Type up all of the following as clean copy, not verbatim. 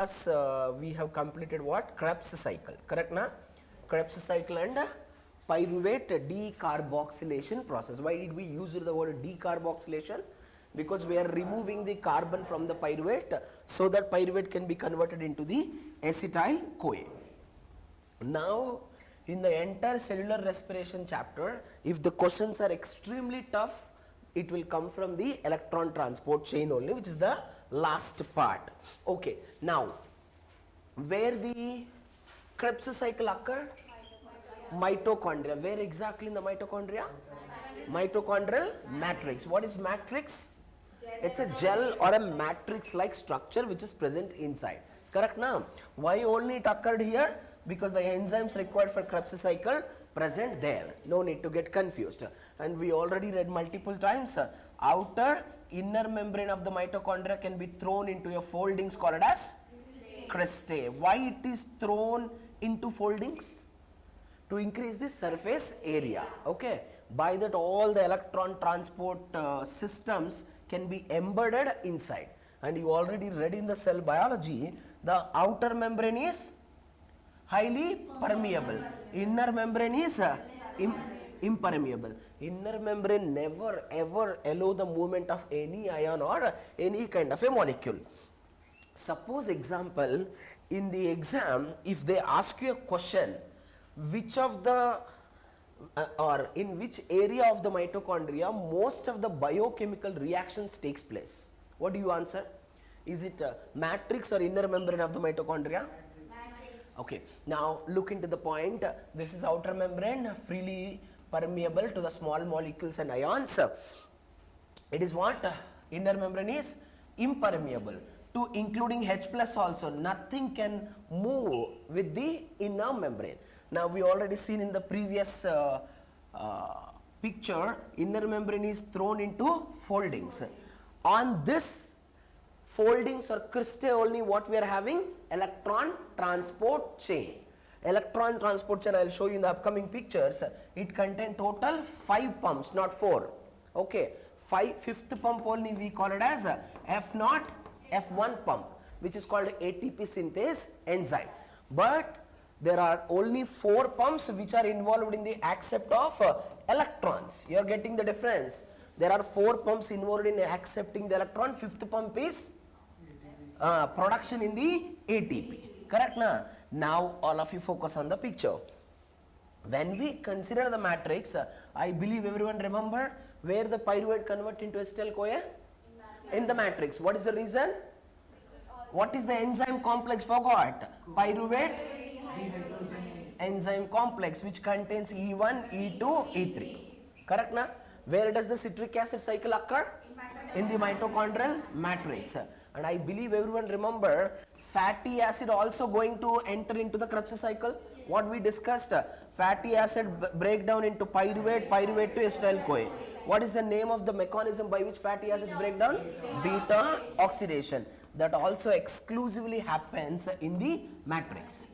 we have completed what? Krebs cycle, correct na? Krebs cycle and pyruvate decarboxylation process. Why did we use the word decarboxylation? Because we are removing the carbon from the pyruvate so that pyruvate can be converted into the acetyl CoA. Now, in the entire cellular respiration chapter, if the questions are extremely tough, it will come from the electron transport chain only, which is the last part. Okay, now where the Krebs cycle occur? Mitochondria. Where exactly in the mitochondria? Mitochondrial matrix. What is matrix? It's a gel or a matrix like structure which is present inside. Correct now? Why only it occurred here? Because the enzymes required for Krebs cycle present there. No need to get confused. And we already read multiple times, outer inner membrane of the mitochondria can be thrown into a foldings called as cristae. Why it is thrown into foldings? To increase the surface area. Okay. By that all the electron transport systems can be embedded inside. And you already read in the cell biology, the outer membrane is highly permeable. Inner membrane is impermeable. Inner membrane never ever allow the movement of any ion or any kind of a molecule. Suppose example, in the exam, if they ask you a question, which of the or in which area of the mitochondria most of the biochemical reactions takes place, what do you answer? Is it matrix or inner membrane of the mitochondria? Okay, now look into the point. This is outer membrane, freely permeable to the small molecules and ions. It is what? Inner membrane is impermeable to including H plus also. Nothing can move with the inner membrane. Now we already seen in the previous picture, inner membrane is thrown into foldings. On this foldings or cristae only what we are having? Electron transport chain. Electron transport chain I will show you in the upcoming pictures. It contains total 5 pumps, not 4. Okay, fifth pump only we call it as F0, F1 pump, which is called ATP synthase enzyme. But there are only 4 pumps which are involved in the accept of electrons. You are getting the difference. There are 4 pumps involved in accepting the electron. Fifth pump is production in the ATP. Correct na? Now all of you focus on the picture. When we consider the matrix, I believe everyone remember where the pyruvate convert into acetyl CoA? In the matrix. What is the reason? What is the enzyme complex? Forgot. Pyruvate enzyme complex which contains E1, E2, E3. Correct na? Where does the citric acid cycle occur? In the mitochondrial matrix. And I believe everyone remember fatty acid also going to enter into the Krebs cycle. What we discussed, fatty acid breakdown into pyruvate, pyruvate to acetyl CoA. What is the name of the mechanism by which fatty acids break down? Beta oxidation. That also exclusively happens in the matrix.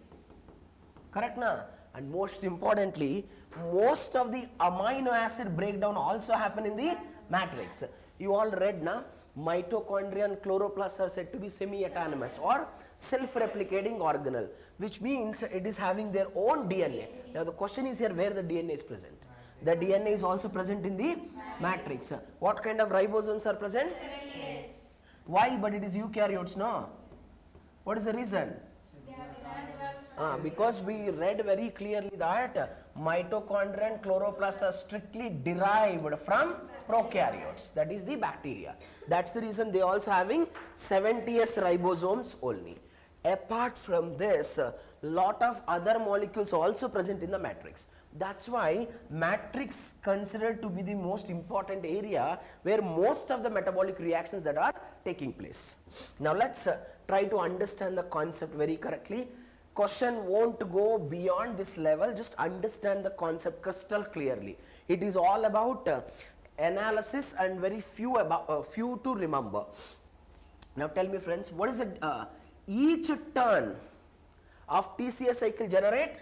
Correct na? And most importantly, most of the amino acid breakdown also happen in the matrix. You all read na? Mitochondria and chloroplasts are said to be semi-autonomous or self-replicating organelle, which means it is having their own DNA. Now the question is here where the DNA is present. The DNA is also present in the matrix. What kind of ribosomes are present? Why? But it is eukaryotes, no? What is the reason? Because we read very clearly that mitochondria and chloroplast are strictly derived from prokaryotes, that is the bacteria. That's the reason they also having 70s ribosomes only. Apart from this, lot of other molecules also present in the matrix. That's why matrix considered to be the most important area where most of the metabolic reactions that are taking place. Now let's try to understand the concept very correctly. Question won't go beyond this level, just understand the concept crystal clearly. It is all about analysis and very few to remember. Now tell me friends, what is it? Each turn of TCA cycle generate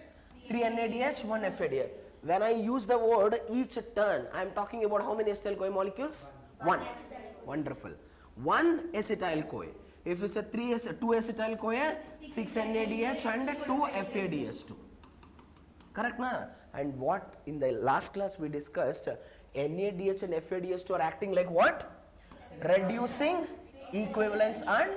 3 NADH, 1 FADH. When I use the word each turn, I am talking about how many acetyl CoA molecules? 1. Wonderful. 1 acetyl CoA. If you say 2-acetyl-CoA, 6 NADH and 2 FADH₂. Correct na? And what in the last class we discussed, NADH and FADH₂ are acting like what? Reducing equivalents and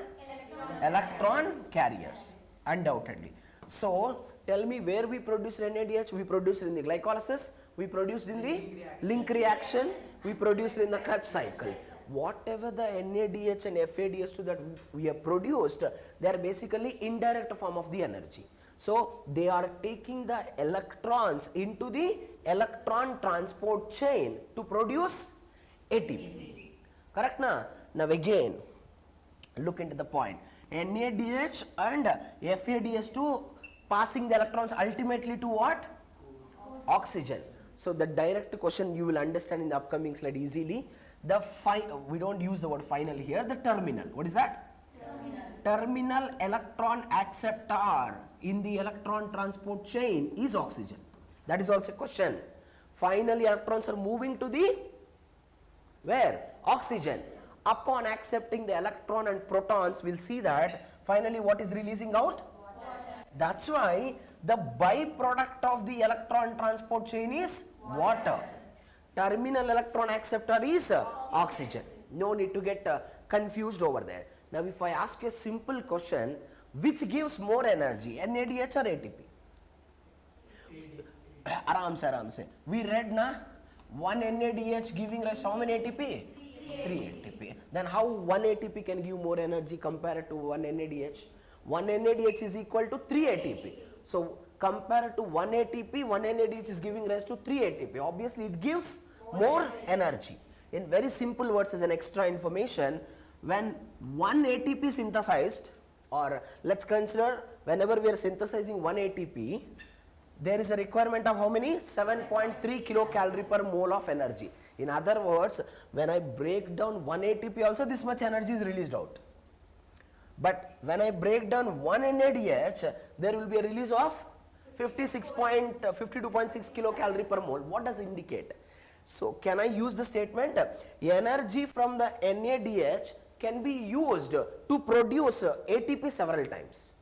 electron carriers, undoubtedly. So tell me where we produce NADH? We produce in the glycolysis, we produced in the link reaction, we produced in the Krebs cycle. Whatever the NADH and FADH₂ that we have produced, they are basically indirect form of the energy. So they are taking the electrons into the electron transport chain to produce ATP. Correct na? Now again, look into the point. NADH and FADH₂ passing the electrons ultimately to what? Oxygen. So the direct question you will understand in the upcoming slide easily. We don't use the word final here, the terminal. What is that? Terminal electron acceptor in the electron transport chain is oxygen. That is also a question. Finally, electrons are moving to the where? Oxygen. Upon accepting the electron and protons, we'll see that finally what is releasing out? Water. That's why the byproduct of the electron transport chain is water. Terminal electron acceptor is oxygen. No need to get confused over there. Now if I ask a simple question, which gives more energy, NADH or ATP? Aram se. We read na, 1 NADH giving rise to how many ATP? 3 ATP. Then how 1 ATP can give more energy compared to 1 NADH? 1 NADH is equal to 3 ATP. So compared to 1 ATP, 1 NADH is giving rise to 3 ATP. Obviously it gives more energy. In very simple words, as an extra information, when 1 ATP synthesized, or let's consider whenever we are synthesizing 1 ATP, there is a requirement of how many? 7.3 kilocalorie per mole of energy. In other words, when I break down 1 ATP also, this much energy is released out. But when I break down 1 NADH, there will be a release of 52.6 kilocalorie per mole. What does it indicate? So can I use the statement, energy from the NADH can be used to produce ATP several times.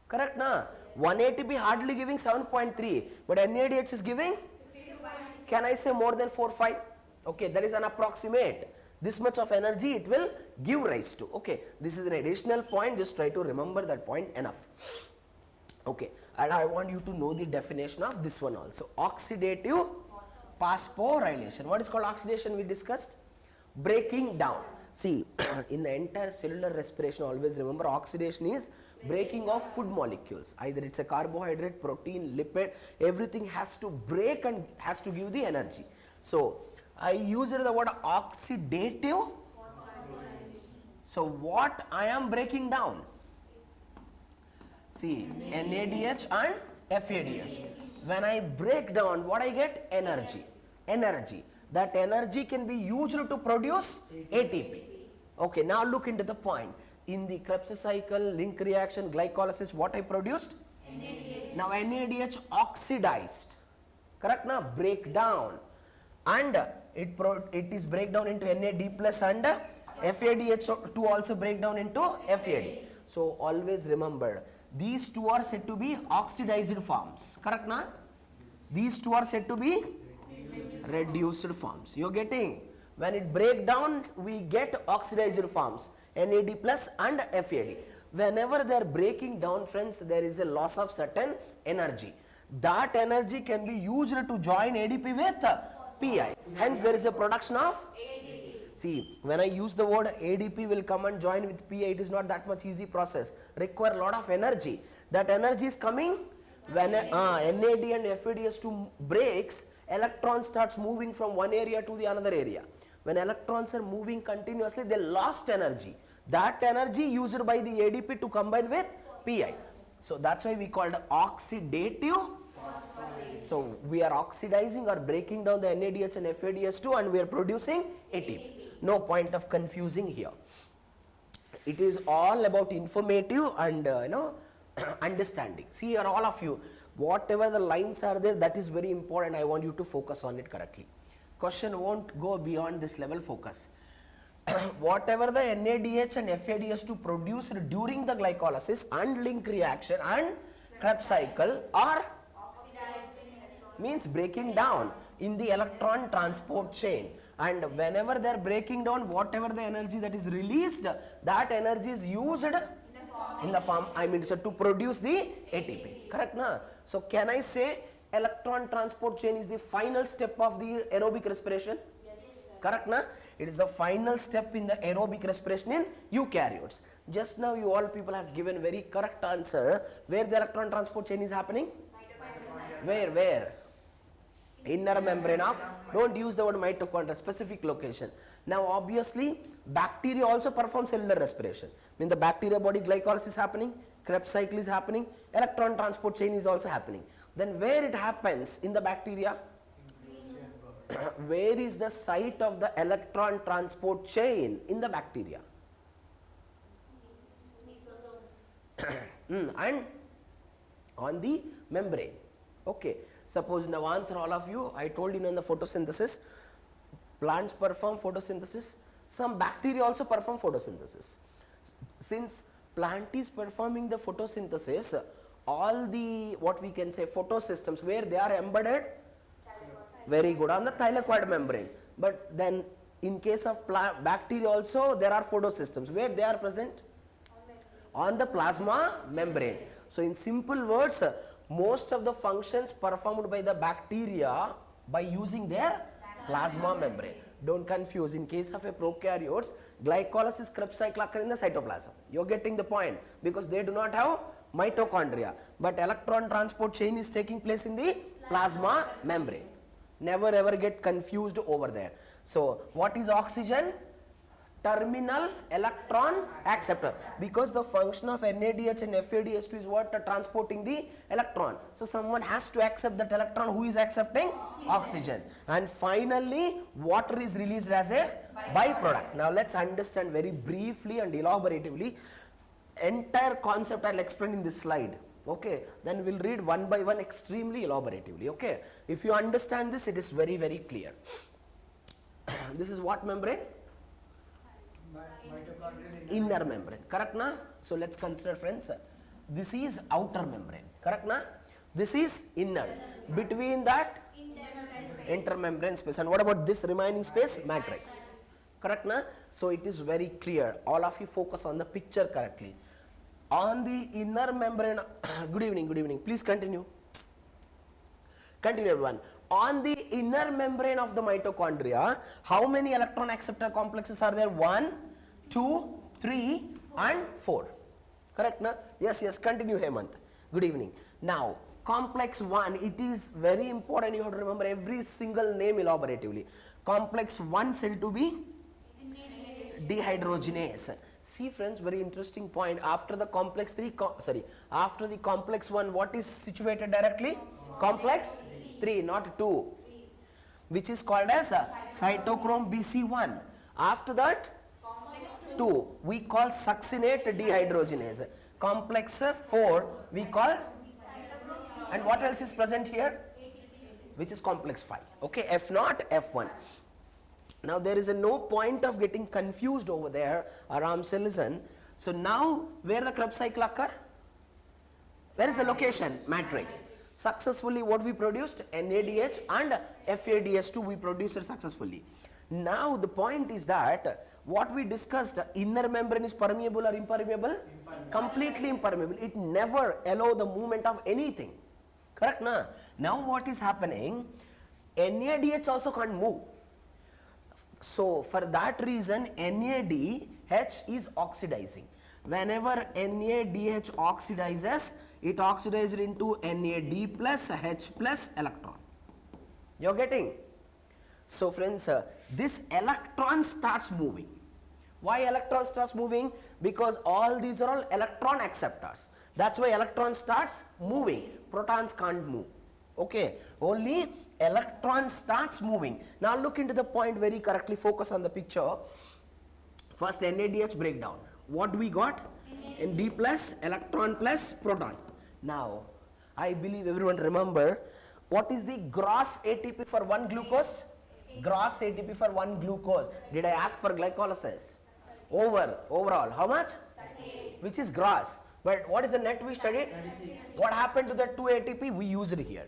Correct na? 1 ATP hardly giving 7.3, but NADH is giving, can I say more than 4, 5? Okay, that is an approximate. This much of energy it will give rise to. Okay, this is an additional point, just try to remember that point enough. Okay, and I want you to know the definition of this one also. Oxidative phosphorylation. What is called oxidation we discussed? Breaking down. See, in the entire cellular respiration, always remember oxidation is breaking of food molecules. Either it's a carbohydrate, protein, lipid, everything has to break and has to give the energy. So, I used the word oxidative. So, what I am breaking down? See, NADH and FADH. When I break down, what I get? Energy. Energy. That energy can be used to produce ATP. Okay, now look into the point. In the Krebs cycle, link reaction, glycolysis, what I produced? NADH. Now NADH oxidized. Correct now? Break down. And it is break down into NAD plus and FADH₂ also break down into FAD. So always remember, these two are said to be oxidized forms. Correct na? These two are said to be reduced forms. You're getting? When it break down, we get oxidized forms, NAD plus and FAD. Whenever they are breaking down, friends, there is a loss of certain energy. That energy can be used to join ADP with PI. Hence, there is a production of ADP. See, when I use the word ADP will come and join with PI, it is not that much easy process. Require a lot of energy. That energy is coming when NAD and FADH₂ breaks. Electron starts moving from one area to the another area. When electrons are moving continuously, they lost energy. That energy used by the ADP to combine with PI. So that's why we called oxidative. So we are oxidizing or breaking down the NADH and FADH₂ and we are producing ATP. No point of confusing here. It is all about informative and understanding. See here, all of you, whatever the lines are there, that is very important. I want you to focus on it correctly. Question won't go beyond this level focus. whatever the NADH and FADH₂ produced during the glycolysis and link reaction and Krebs cycle are means breaking down in the electron transport chain, and whenever they are breaking down, whatever the energy that is released, that energy is used in the form, I mean, so to produce the ATP. Correct na? So can I say electron transport chain is the final step of the aerobic respiration? Yes. Correct na? It is the final step in the aerobic respiration in eukaryotes. Just now you all people has given very correct answer. Where the electron transport chain is happening? Where? Inner membrane of, don't use the word mitochondria, specific location. Now obviously bacteria also perform cellular respiration. When the bacteria body glycolysis is happening, Krebs cycle is happening, electron transport chain is also happening. Then where it happens in the bacteria? Where is the site of the electron transport chain in the bacteria? And on the membrane. Okay. Suppose now answer all of you. I told you in the photosynthesis, plants perform photosynthesis. Some bacteria also perform photosynthesis. Since plant is performing the photosynthesis, all the what we can say photosystems where they are embedded, very good, on the thylakoid membrane. But then in case of bacteria also there are photosystems where they are present on the plasma membrane. So in simple words, most of the functions performed by the bacteria by using their plasma membrane. Don't confuse. In case of a prokaryotes, glycolysis Krebs cycle occur in the cytoplasm. You're getting the point, because they do not have mitochondria. But electron transport chain is taking place in the plasma membrane. Never ever get confused over there. So what is oxygen? Terminal electron acceptor, because the function of NADH and FADH₂ is what? Transporting the electron. So someone has to accept that electron. Who is accepting? Oxygen. And finally water is released as a byproduct. Now let's understand very briefly and elaboratively. Entire concept I'll explain in this slide. Okay, then we'll read one by one extremely elaboratively. Okay, if you understand this, it is very clear. This is what membrane? Inner membrane, correct na? So let's consider, friends, this is outer membrane, correct na? This is inner. Between that intermembrane space, and what about this remaining space? Matrix, correct na? So it is very clear. All of you focus on the picture correctly. On the inner membrane, good evening, please continue. Continue everyone. On the inner membrane of the mitochondria, how many electron acceptor complexes are there? 1, 2, 3 and 4. Correct na? Yes, continue Hemant. Good evening. Now, complex 1, it is very important, you have to remember every single name elaboratively. Complex 1 said to be dehydrogenase. See friends, very interesting point. After the complex 3, after the complex 1, what is situated directly? Complex 3, not 2, which is called as cytochrome BC1. After that, 2, we call succinate dehydrogenase. Complex 4, we call, and what else is present here? Which is complex 5. Okay, F0, F1. Now there is no point of getting confused over there. Aram se listen. So now where the Krebs cycle occur? Where is the location? Matrix. Successfully what we produced? NADH and FADH₂ we produced it successfully. Now the point is that what we discussed, inner membrane is permeable or impermeable? Completely impermeable. It never allow the movement of anything. Correct na? Now what is happening? NADH also can't move. So for that reason NADH is oxidizing. Whenever NADH oxidizes, it oxidizes into NAD plus H plus electron. You're getting? So friends, this electron starts moving. Why electron starts moving? Because all these are all electron acceptors. That's why electron starts moving. Protons can't move. Okay, only electron starts moving. Now look into the point very correctly, focus on the picture. First NADH breakdown. What we got? ND plus electron plus proton. Now I believe everyone remember what is the gross ATP for one glucose? Gross ATP for 1 glucose. Did I ask for glycolysis? Overall, how much? 38. Which is gross. But what is the net we studied? 36. What happened to the 2 ATP? We used it here.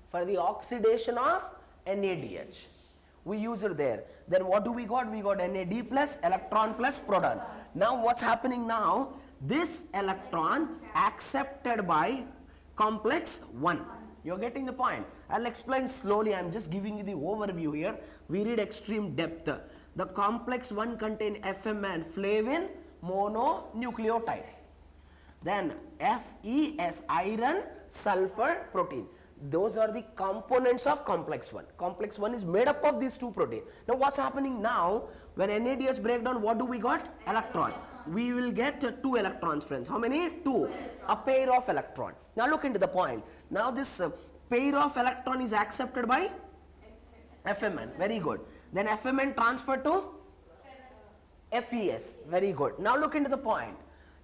For the oxidation of NADH. We use it there. Then what do we got? We got NAD plus electron plus proton. Now what's happening now? This electron accepted by complex 1. You're getting the point. I'll explain slowly. I'm just giving you the overview here. We read extreme depth. The complex 1 contain FMN, flavin, mononucleotide. Then FES, iron, sulfur, protein. Those are the components of complex 1. Complex 1 is made up of these 2 proteins. Now what's happening now? When NADH break down, what do we got? Electron. We will get 2 electrons, friends. How many? 2. A pair of electron. Now look into the point. Now this pair of electron is accepted by FMN. Very good. Then FMN transferred to FES. Very good. Now look into the point.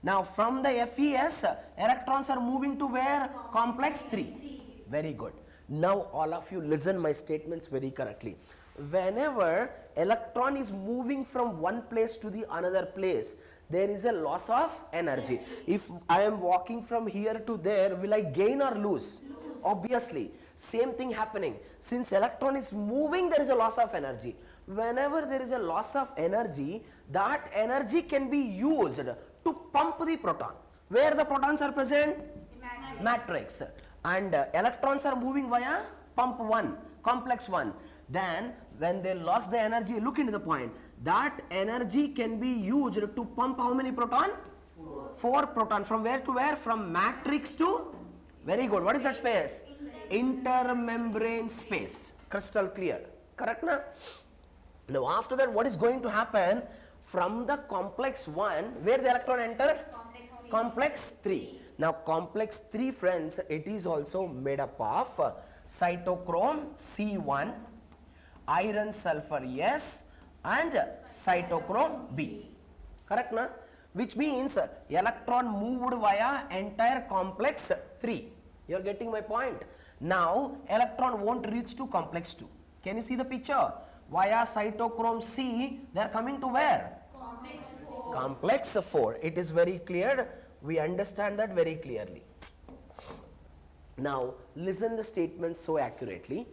Now from the FES, electrons are moving to where? Complex 3. Very good. Now all of you listen my statements very correctly. Whenever electron is moving from one place to the another place, there is a loss of energy. If I am walking from here to there, will I gain or lose? Obviously. Same thing happening. Since electron is moving, there is a loss of energy. Whenever there is a loss of energy, that energy can be used to pump the proton. Where the protons are present? Matrix. And electrons are moving via pump 1, complex 1. Then when they lost the energy, look into the point. That energy can be used to pump how many proton? 4 proton. From where to where? From matrix to? Very good. What is that space? Intermembrane space. Crystal clear. Correct na? Now after that, what is going to happen? From the complex 1, where the electron entered? Complex 3. Now complex 3, friends, it is also made up of cytochrome C1, iron sulfur S, and cytochrome B. Correct na? Which means electron moved via entire complex 3. You are getting my point. Now electron won't reach to complex 2. Can you see the picture? Via cytochrome C, they are coming to where? Complex 4. Complex 4. It is very clear. We understand that very clearly. Now listen the statements so accurately.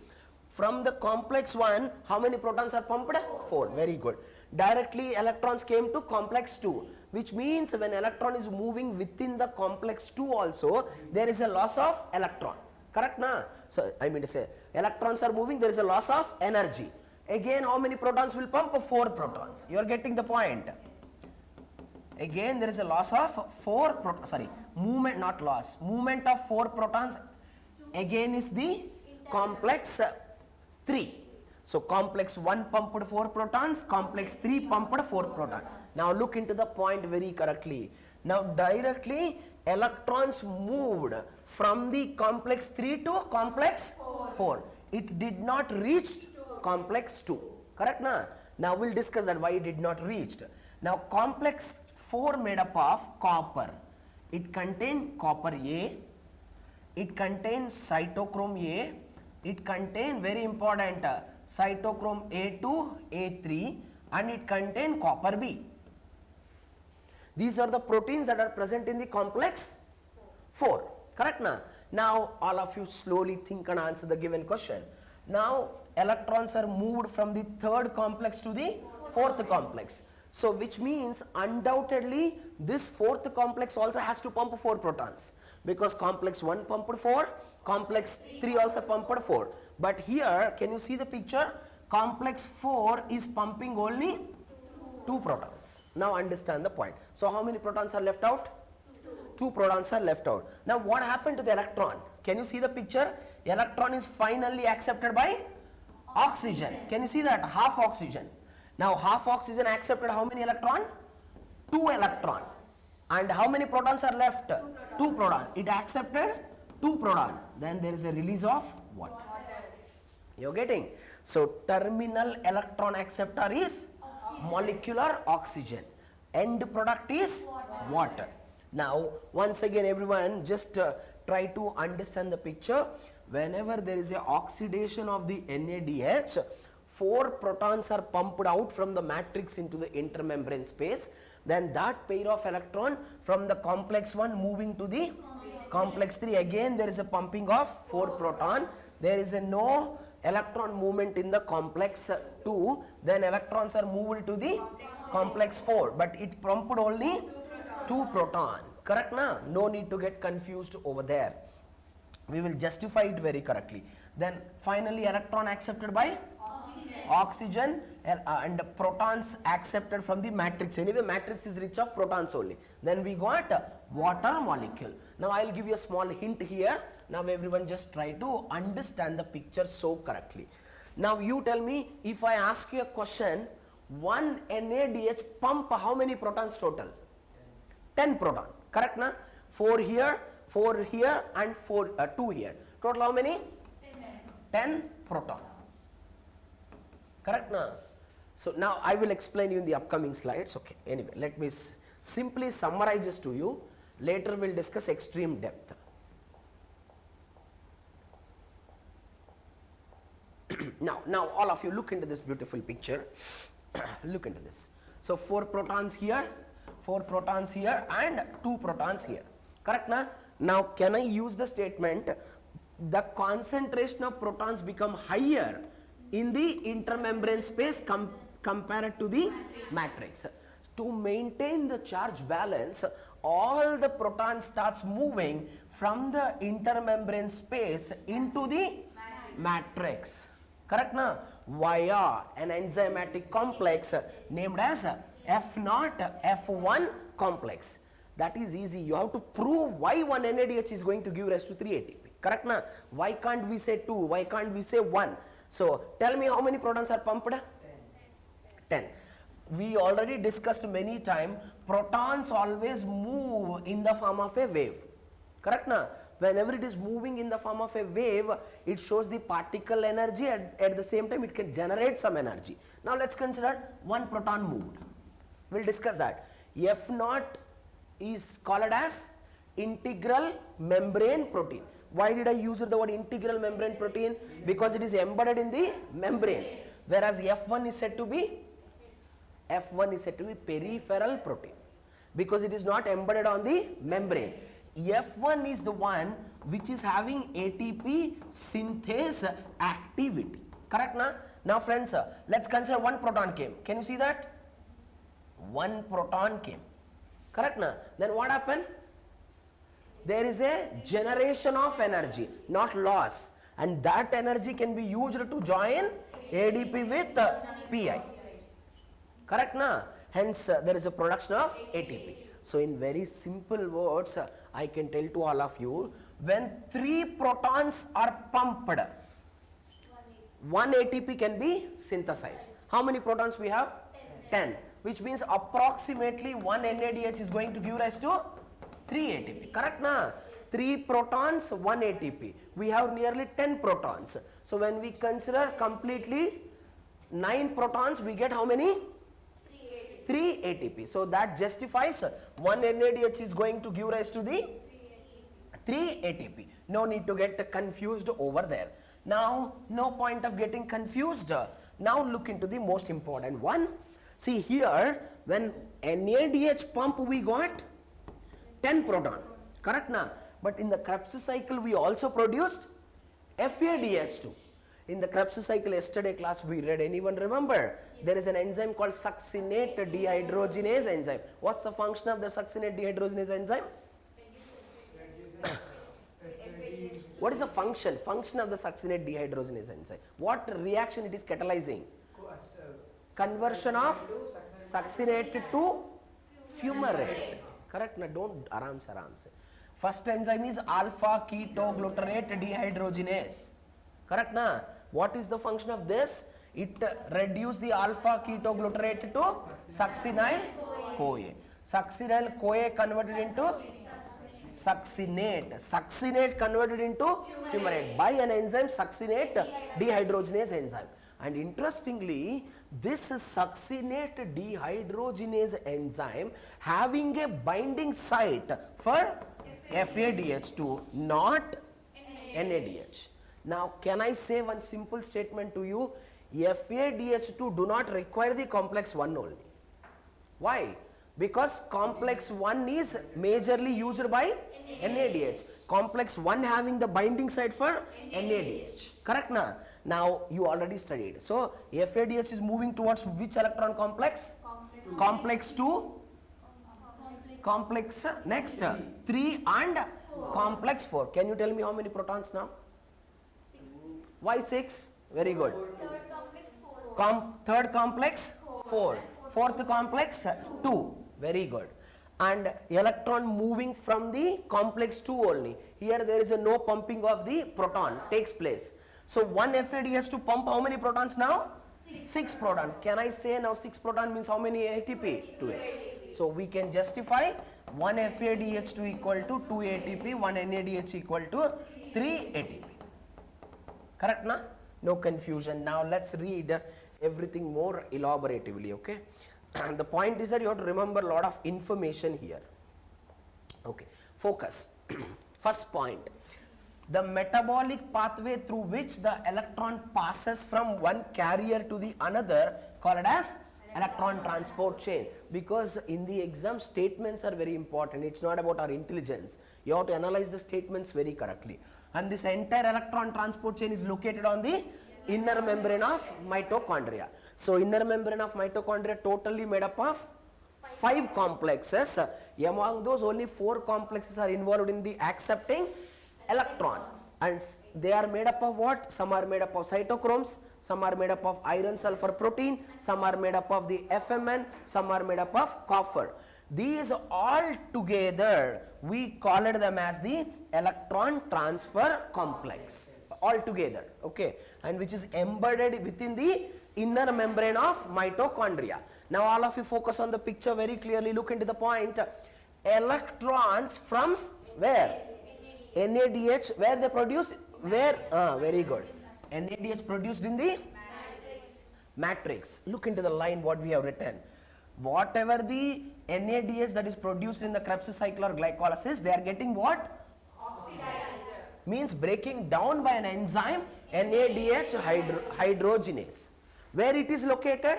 From the complex 1, how many protons are pumped? 4. Very good. Directly electrons came to complex 2, which means when electron is moving within the complex 2 also, there is a loss of electron. Correct na? So I mean to say, electrons are moving, there is a loss of energy. Again, how many protons will pump? 4 protons. You are getting the point. Again, there is a loss of 4 protons, sorry, movement, not loss, movement of 4 protons. Again is the complex 3. So complex 1 pumped 4 protons, complex 3 pumped 4 protons. Now look into the point very correctly. Now directly electrons moved from the complex 3 to complex 4. It did not reach complex 2. Correct na? Now we'll discuss that why it did not reach. Now complex 4 made up of copper. It contains copper A. It contains cytochrome A. It contains very important cytochrome A2, A3, and it contains copper B. These are the proteins that are present in the complex 4. Correct na? Now all of you slowly think and answer the given question. Now electrons are moved from the 3rd complex to the 4th complex. So which means undoubtedly this 4th complex also has to pump 4 protons, because complex 1 pumped 4, complex 3 also pumped 4. But here, can you see the picture? Complex 4 is pumping only 2 protons. Now understand the point. So how many protons are left out? 2 protons are left out. Now what happened to the electron? Can you see the picture? Electron is finally accepted by oxygen. Can you see that? Half oxygen. Now half oxygen accepted how many electron? 2 electrons. And how many protons are left? 2 protons. It accepted 2 protons. Then there is a release of what? You're getting? So terminal electron acceptor is molecular oxygen. End product is water. Now once again everyone just try to understand the picture. Whenever there is a oxidation of the NADH, 4 protons are pumped out from the matrix into the intermembrane space, then that pair of electron from the complex 1 moving to the complex 3, again there is a pumping of 4 proton, there is a no electron movement in the complex 2, then electrons are moved to the complex 4, but it pumped only 2 proton, correct na? No need to get confused over there. We will justify it very correctly. Then finally electron accepted by oxygen and protons accepted from the matrix. Anyway, matrix is rich of protons only. Then we got water molecule. Now I will give you a small hint here. Now everyone just try to understand the picture so correctly. Now you tell me, if I ask you a question, one NADH pump how many protons total? 10 proton, correct na? 4 here and 2 here. Total how many? 10 proton. Correct na? So now I will explain you in the upcoming slides. Okay, anyway, let me simply summarize this to you. Later we will discuss extreme depth. Now all of you look into this beautiful picture. Look into this. So 4 protons here, 4 protons here and 2 protons here. Correct na? Now can I use the statement, the concentration of protons become higher in the intermembrane space compared to the matrix. To maintain the charge balance, all the protons starts moving from the intermembrane space into the matrix. Correct na? Via an enzymatic complex named as F0 F1 complex. That is easy. You have to prove why one NADH is going to give rise to 3 ATP. Correct na? Why can't we say 2? Why can't we say 1? So tell me how many protons are pumped? 10. We already discussed many times, protons always move in the form of a wave. Correct na? Whenever it is moving in the form of a wave, it shows the particle energy, at the same time it can generate some energy. Now let's consider one proton moved. We'll discuss that. F0 is called as integral membrane protein. Why did I use the word integral membrane protein? Because it is embedded in the membrane. Whereas F1 is said to be peripheral protein, because it is not embedded on the membrane. F1 is the one which is having ATP synthase activity. Correct na? Now friends, let's consider one proton came. Can you see that? One proton came. Correct na? Then what happened? There is a generation of energy, not loss, and that energy can be used to join ADP with PI. Correct na? Hence there is a production of ATP. So in very simple words, I can tell to all of you, when 3 protons are pumped, 1 ATP can be synthesized. How many protons we have? 10. Which means approximately 1 NADH is going to give rise to 3 ATP. Correct na? 3 protons, 1 ATP. We have nearly 10 protons. So when we consider completely 9 protons, we get how many? 3 ATP. So that justifies 1 NADH is going to give rise to the 3 ATP. No need to get confused over there. Now, no point of getting confused. Now look into the most important one. See here, when NADH pump we got 10 proton. Correct na? But in the Krebs cycle we also produced FADH₂. In the Krebs cycle yesterday class we read, anyone remember? There is an enzyme called succinate dehydrogenase enzyme. What's the function of the succinate dehydrogenase enzyme? What is the function of the succinate dehydrogenase enzyme? What reaction it is catalyzing? Conversion of succinate to fumarate. Correct na? Don't aram se. First enzyme is alpha ketoglutarate dehydrogenase. Correct na? What is the function of this? It reduces the alpha ketoglutarate to succinyl-CoA. Succinyl-CoA converted into succinate. Succinate converted into fumarate by an enzyme, succinate dehydrogenase enzyme. And interestingly, this succinate dehydrogenase enzyme having a binding site for FADH₂, not NADH. Now, can I say one simple statement to you? FADH₂ do not require the complex 1 only. Why? Because complex 1 is majorly used by NADH. Complex 1 having the binding site for NADH. Correct na? Now you already studied. So FADH is moving towards which electron complex? Complex 2. Complex next 3 and complex 4. Can you tell me how many protons now? 6. Why 6? Very good. Third complex 4. Third complex 4. Fourth complex 2. Very good. And electron moving from the complex 2 only. Here there is a no pumping of the proton takes place. So one FAD has to pump how many protons now? 6 proton. Can I say now 6 proton means how many ATP? 2 ATP. So we can justify 1 FADH2 equal to 2 ATP, 1 NADH equal to 3 ATP. Correct na? No confusion. Now let's read everything more elaboratively, okay? And the point is that you have to remember a lot of information here. Okay, focus. First point. The metabolic pathway through which the electron passes from one carrier to the another called as electron transport chain, because in the exam statements are very important. It's not about our intelligence. You have to analyze the statements very correctly. And this entire electron transport chain is located on the inner membrane of mitochondria. So inner membrane of mitochondria totally made up of 5 complexes. Among those only 4 complexes are involved in the accepting electron, and they are made up of what? Some are made up of cytochromes, some are made up of iron sulfur protein, some are made up of the FMN, some are made up of copper. These all together we call it them as the electron transfer complex all together, okay, and which is embedded within the inner membrane of mitochondria. Now all of you focus on the picture very clearly, look into the point. Electrons from where? NADH, where they produced? Where? Very good. NADH produced in the matrix. Look into the line what we have written. Whatever the NADH that is produced in the Krebs cycle or glycolysis, they are getting what? Oxidizer. Means breaking down by an enzyme NADH hydrogenase. Where it is located?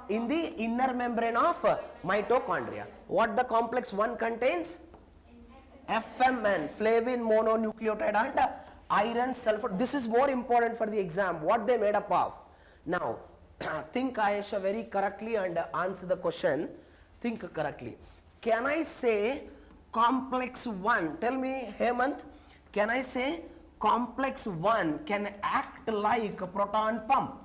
In the inner membrane of mitochondria. What the complex 1 contains? FMN, flavin mononucleotide and iron sulfur. This is more important for the exam, what they made up of. Now, think Ayesha very correctly and answer the question. Think correctly. Can I say complex 1? Tell me, Hemant, can I say complex 1 can act like a proton pump?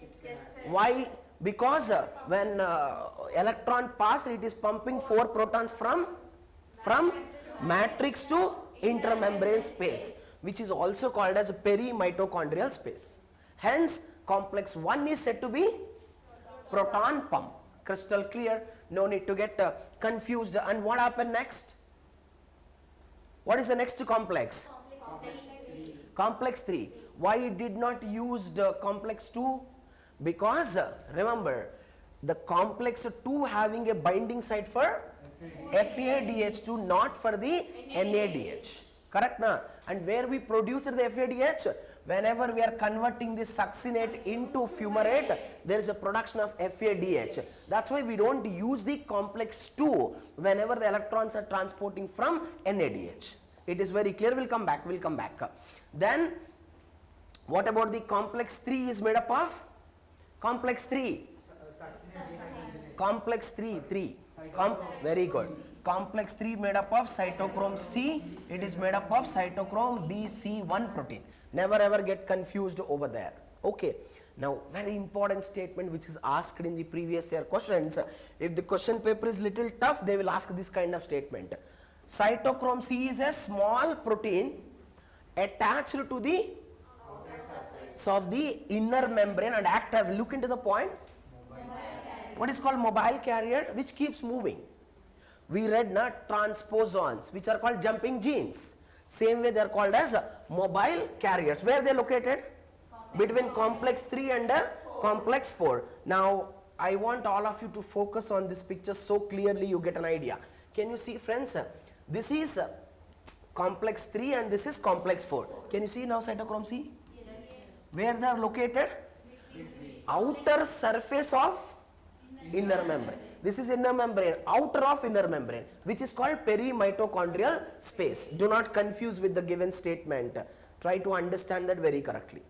Yes, sir. Why? Because when electron pass, it is pumping 4 protons from matrix to intermembrane space, which is also called as perimitochondrial space. Hence, complex 1 is said to be proton pump. Crystal clear, no need to get confused. And what happened next? What is the next complex? Complex 3. Why it did not use the complex 2? Because remember, the complex 2 having a binding site for FADH2, not for the NADH. Correct na? And where we produce the FADH, whenever we are converting this succinate into fumarate, there is a production of FADH. That's why we don't use the complex 2 whenever the electrons are transporting from NADH. It is very clear. We'll come back. Then what about the complex 3 is made up of? Complex 3. Complex 3. Very good. Complex 3 made up of cytochrome C. It is made up of cytochrome BC1 protein. Never ever get confused over there. Okay. Now, very important statement which is asked in the previous year questions. If the question paper is little tough, they will ask this kind of statement. Cytochrome C is a small protein attached to the of the inner membrane and act as, look into the point, what is called mobile carrier, which keeps moving. We read not transposons, which are called jumping genes. Same way they are called as mobile carriers. Where they are located? Between complex 3 and complex 4. Now I want all of you to focus on this picture so clearly you get an idea. Can you see, friends? This is complex 3 and this is complex 4. Can you see now cytochrome C? Where they are located? Outer surface of inner membrane. This is inner membrane, outer of inner membrane, which is called perimitochondrial space. Do not confuse with the given statement. Try to understand that very correctly.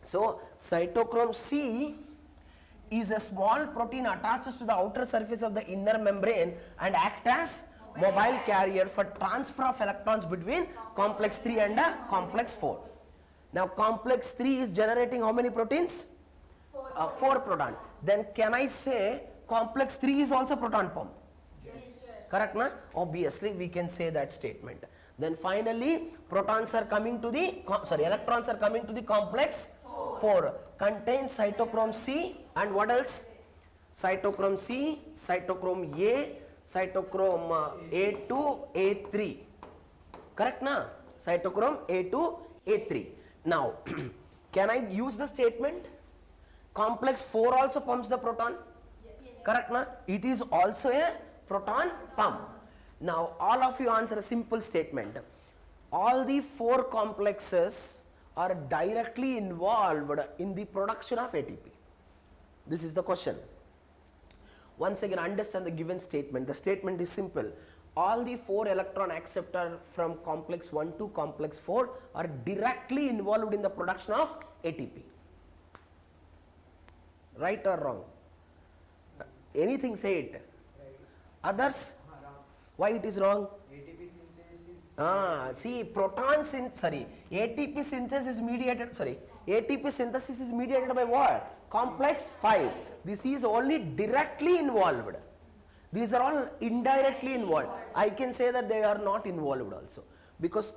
So cytochrome C is a small protein attaches to the outer surface of the inner membrane and act as mobile carrier for transfer of electrons between complex 3 and complex 4. Now complex 3 is generating how many proteins? 4 proton. Then can I say complex 3 is also proton pump? Yes. Correct na? Obviously we can say that statement. Then finally protons are coming to the, electrons are coming to the complex 4. Contains cytochrome C and what else? Cytochrome C, cytochrome A, cytochrome A2, A3. Correct na? Cytochrome A2, A3. Now, can I use the statement? Complex 4 also pumps the proton? Correct na? It is also a proton pump. Now, all of you answer a simple statement. All the 4 complexes are directly involved in the production of ATP. This is the question. Once again, understand the given statement. The statement is simple. All the 4 electron acceptors from complex 1 to complex 4 are directly involved in the production of ATP. Right or wrong? Anything, say it. Others? Why it is wrong? See, ATP synthesis is mediated, ATP synthesis is mediated by what? Complex 5. This is only directly involved. These are all indirectly involved. I can say that they are not involved also. Because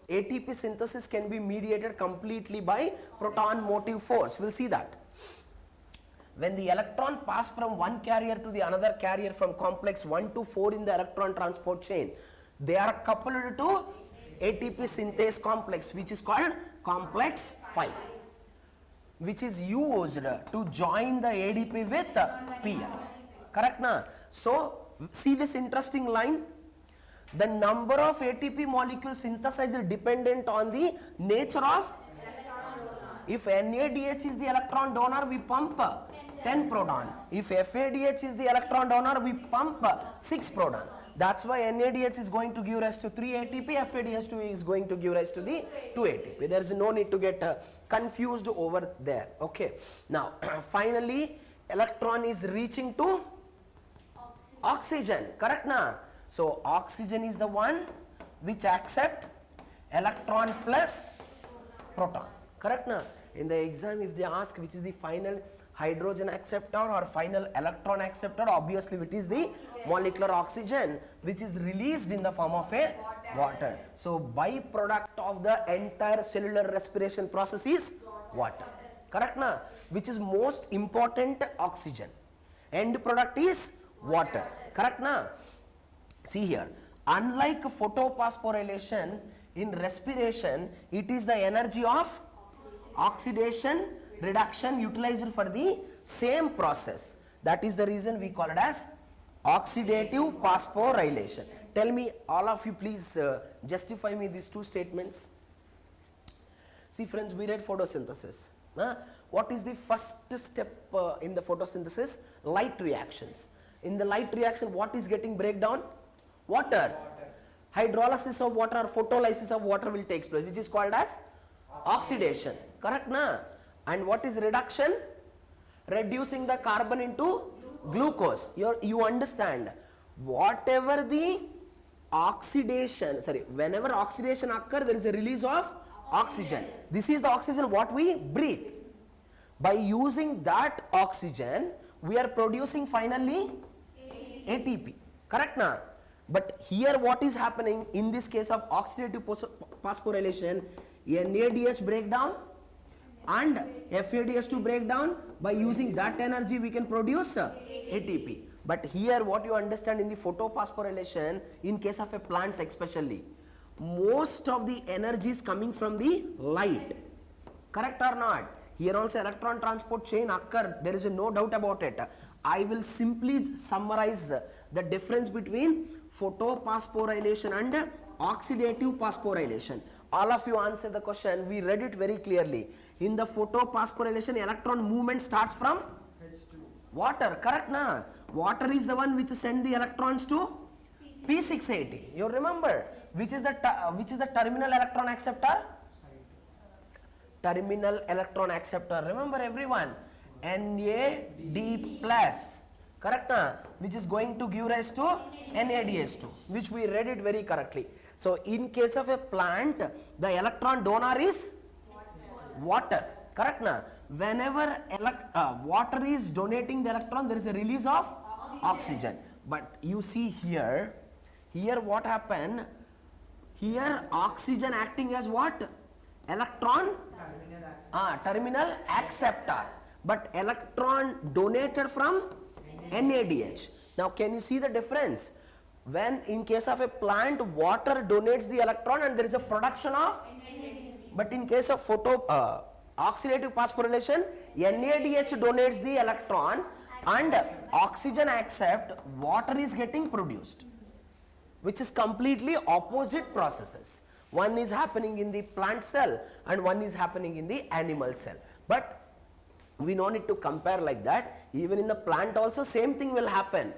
ATP synthesis can be mediated completely by proton motive force. We'll see that. When the electron pass from one carrier to the another carrier from complex 1 to 4 in the electron transport chain, they are coupled to ATP synthase complex, which is called complex 5, which is used to join the ADP with PI. Correct na? So, see this interesting line. The number of ATP molecules synthesized is dependent on the nature of. If NADH is the electron donor, we pump 10 proton. If FADH is the electron donor, we pump 6 proton. That's why NADH is going to give rise to 3 ATP, FADH₂ is going to give rise to the 2 ATP. There is no need to get confused over there. Okay. Now, finally, electron is reaching to oxygen. Correct na? So, oxygen is the one which accept electron plus proton. Correct na? In the exam, if they ask which is the final hydrogen acceptor or final electron acceptor, obviously it is the molecular oxygen which is released in the form of a water. So, byproduct of the entire cellular respiration process is water. Correct na? Which is most important, oxygen. End product is water. Correct na? See here, unlike photophosphorylation, in respiration, it is the energy of oxidation reduction utilized for the same process. That is the reason we call it as oxidative phosphorylation. Tell me, all of you, please justify me these two statements. See friends, we read photosynthesis. What is the first step in the photosynthesis? Light reactions. In the light reaction, what is getting breakdown? Water. Hydrolysis of water or photolysis of water will take place, which is called as oxidation. Correct na? And what is reduction? Reducing the carbon into glucose. You understand, whatever the oxidation, whenever oxidation occurs, there is a release of oxygen. This is the oxygen what we breathe. By using that oxygen, we are producing finally ATP. Correct na? But here what is happening in this case of oxidative phosphorylation, NADH breakdown and FADH₂ breakdown. By using that energy we can produce ATP. But here what you understand in the photophosphorylation, in case of a plants especially, most of the energy is coming from the light. Correct or not? Here also electron transport chain occur, there is no doubt about it. I will simply summarize the difference between photophosphorylation and oxidative phosphorylation. All of you answer the question. We read it very clearly. In the photophosphorylation, electron movement starts from water, correct na? Water is the one which send the electrons to P680. You remember which is the terminal electron acceptor? Terminal electron acceptor. Remember everyone, NAD plus, correct na? Which is going to give rise to NADH₂, which we read it very correctly. So in case of a plant, the electron donor is water, correct na? Whenever water is donating the electron, there is a release of oxygen. But you see here what happened? Here oxygen acting as what? Electron terminal acceptor, but electron donated from NADH. Now can you see the difference? When in case of a plant, water donates the electron and there is a production of, but in case of oxidative phosphorylation, NADH donates the electron and oxygen accept, water is getting produced, which is completely opposite processes. One is happening in the plant cell and one is happening in the animal cell. But we no need to compare like that. Even in the plant also same thing will happen.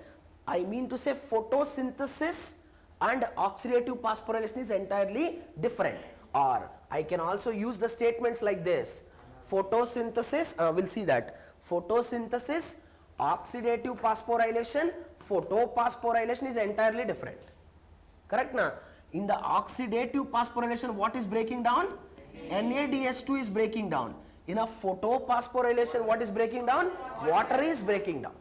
I mean to say photosynthesis and oxidative phosphorylation is entirely different. Or I can also use the statements like this. Photosynthesis, we'll see that. Photosynthesis, oxidative phosphorylation, photophosphorylation is entirely different. Correct na? In the oxidative phosphorylation, what is breaking down? NADH₂ is breaking down. In a photophosphorylation, what is breaking down? Water is breaking down.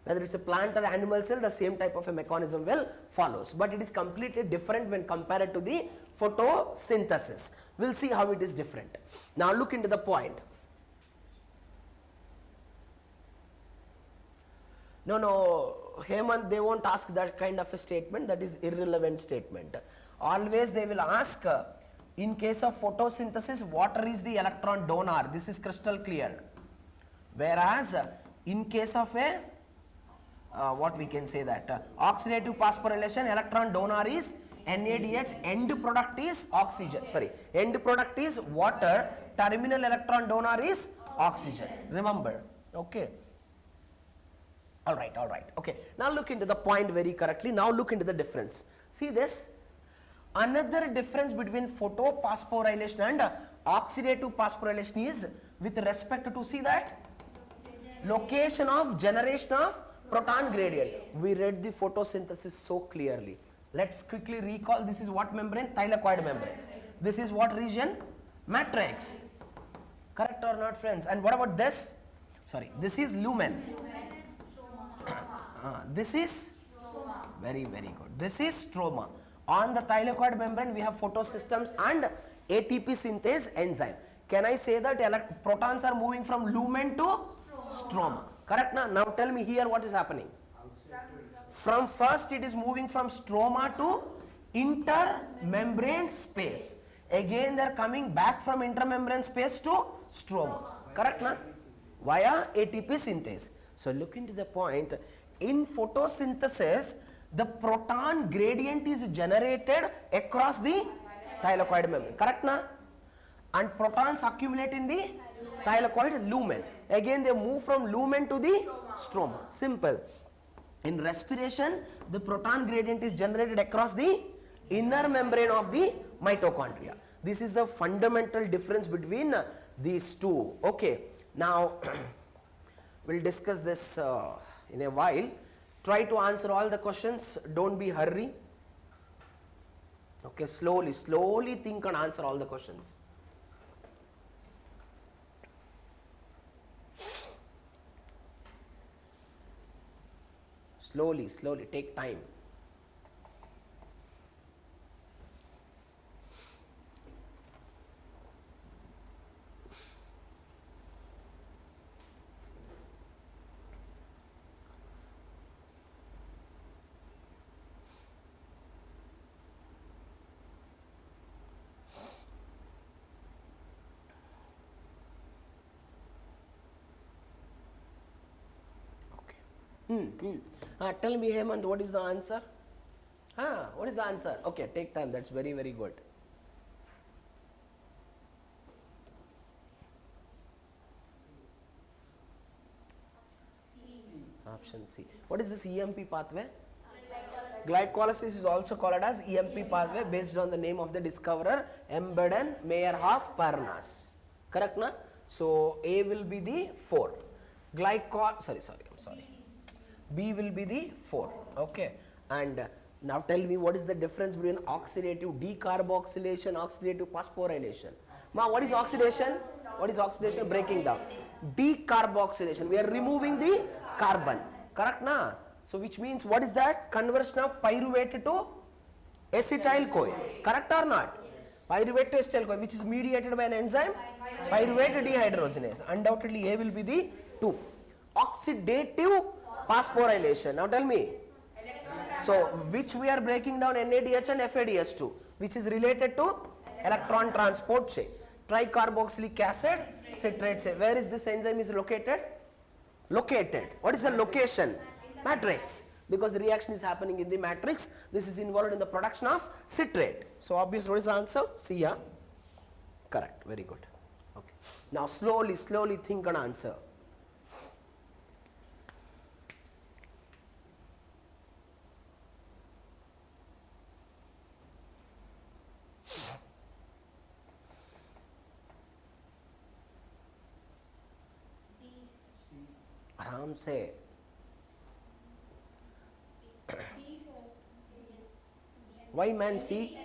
Whether it's a plant or animal cell, the same type of a mechanism will follows. But it is completely different when compared to the photosynthesis. We'll see how it is different. Now look into the point. No, Hemant, they won't ask that kind of a statement. That is irrelevant statement. Always they will ask, in case of photosynthesis, water is the electron donor. This is crystal clear. Whereas in case of a what we can say that oxidative phosphorylation, electron donor is NADH, end product is oxygen. Sorry, end product is water. Terminal electron donor is oxygen. Remember, okay. All right. Okay. Now look into the point very correctly. Now look into the difference. See this. Another difference between photophosphorylation and oxidative phosphorylation is with respect to, see that, location of generation of proton gradient. We read the photosynthesis so clearly. Let's quickly recall. This is what membrane? Thylakoid membrane. This is what region? Matrix. Correct or not, friends? And what about this? Sorry, this is lumen. This is very good. This is stroma. On the thylakoid membrane, we have photosystems and ATP synthase enzyme. Can I say that protons are moving from lumen to stroma? Correct na? Now tell me here what is happening. From first it is moving from stroma to intermembrane space. Again they are coming back from intermembrane space to stroma. Correct na? Via ATP synthase. So look into the point. In photosynthesis, the proton gradient is generated across the thylakoid membrane. Correct na? And protons accumulate in the thylakoid lumen. Again they move from lumen to the stroma. Simple. In respiration, the proton gradient is generated across the inner membrane of the mitochondria. This is the fundamental difference between these two. Okay. Now we'll discuss this in a while. Try to answer all the questions. Don't be hurry. Okay, slowly think and answer all the questions. Slowly, take time. Tell me, Hemant, what is the answer? What is the answer? Okay, take time. That's very, very good. Option C. What is this EMP pathway? Glycolysis is also called as EMP pathway based on the name of the discoverer, Embeden Meyerhoff Parnas. Correct, na? So A will be the 4. B will be the 4. Okay. And now tell me, what is the difference between oxidative decarboxylation, oxidative phosphorylation? Ma, what is oxidation? What is oxidation? Breaking down. Decarboxylation, we are removing the carbon. Correct, na? So which means, what is that? Conversion of pyruvate to acetyl CoA. Correct or not? Yes. Pyruvate to acetyl CoA, which is mediated by an enzyme? Pyruvate dehydrogenase. Undoubtedly A will be the 2. Oxidative phosphorylation. Now tell me. So which we are breaking down, NADH and FADH₂, which is related to electron transport chain. Tricarboxylic acid, citrate. Where is this enzyme is located? Located. What is the location? Matrix. Because the reaction is happening in the matrix, this is involved in the production of citrate. So obviously, what is the answer? C, yeah? Correct. Very good. Okay. Now slowly think and answer. आराम से. Why man C?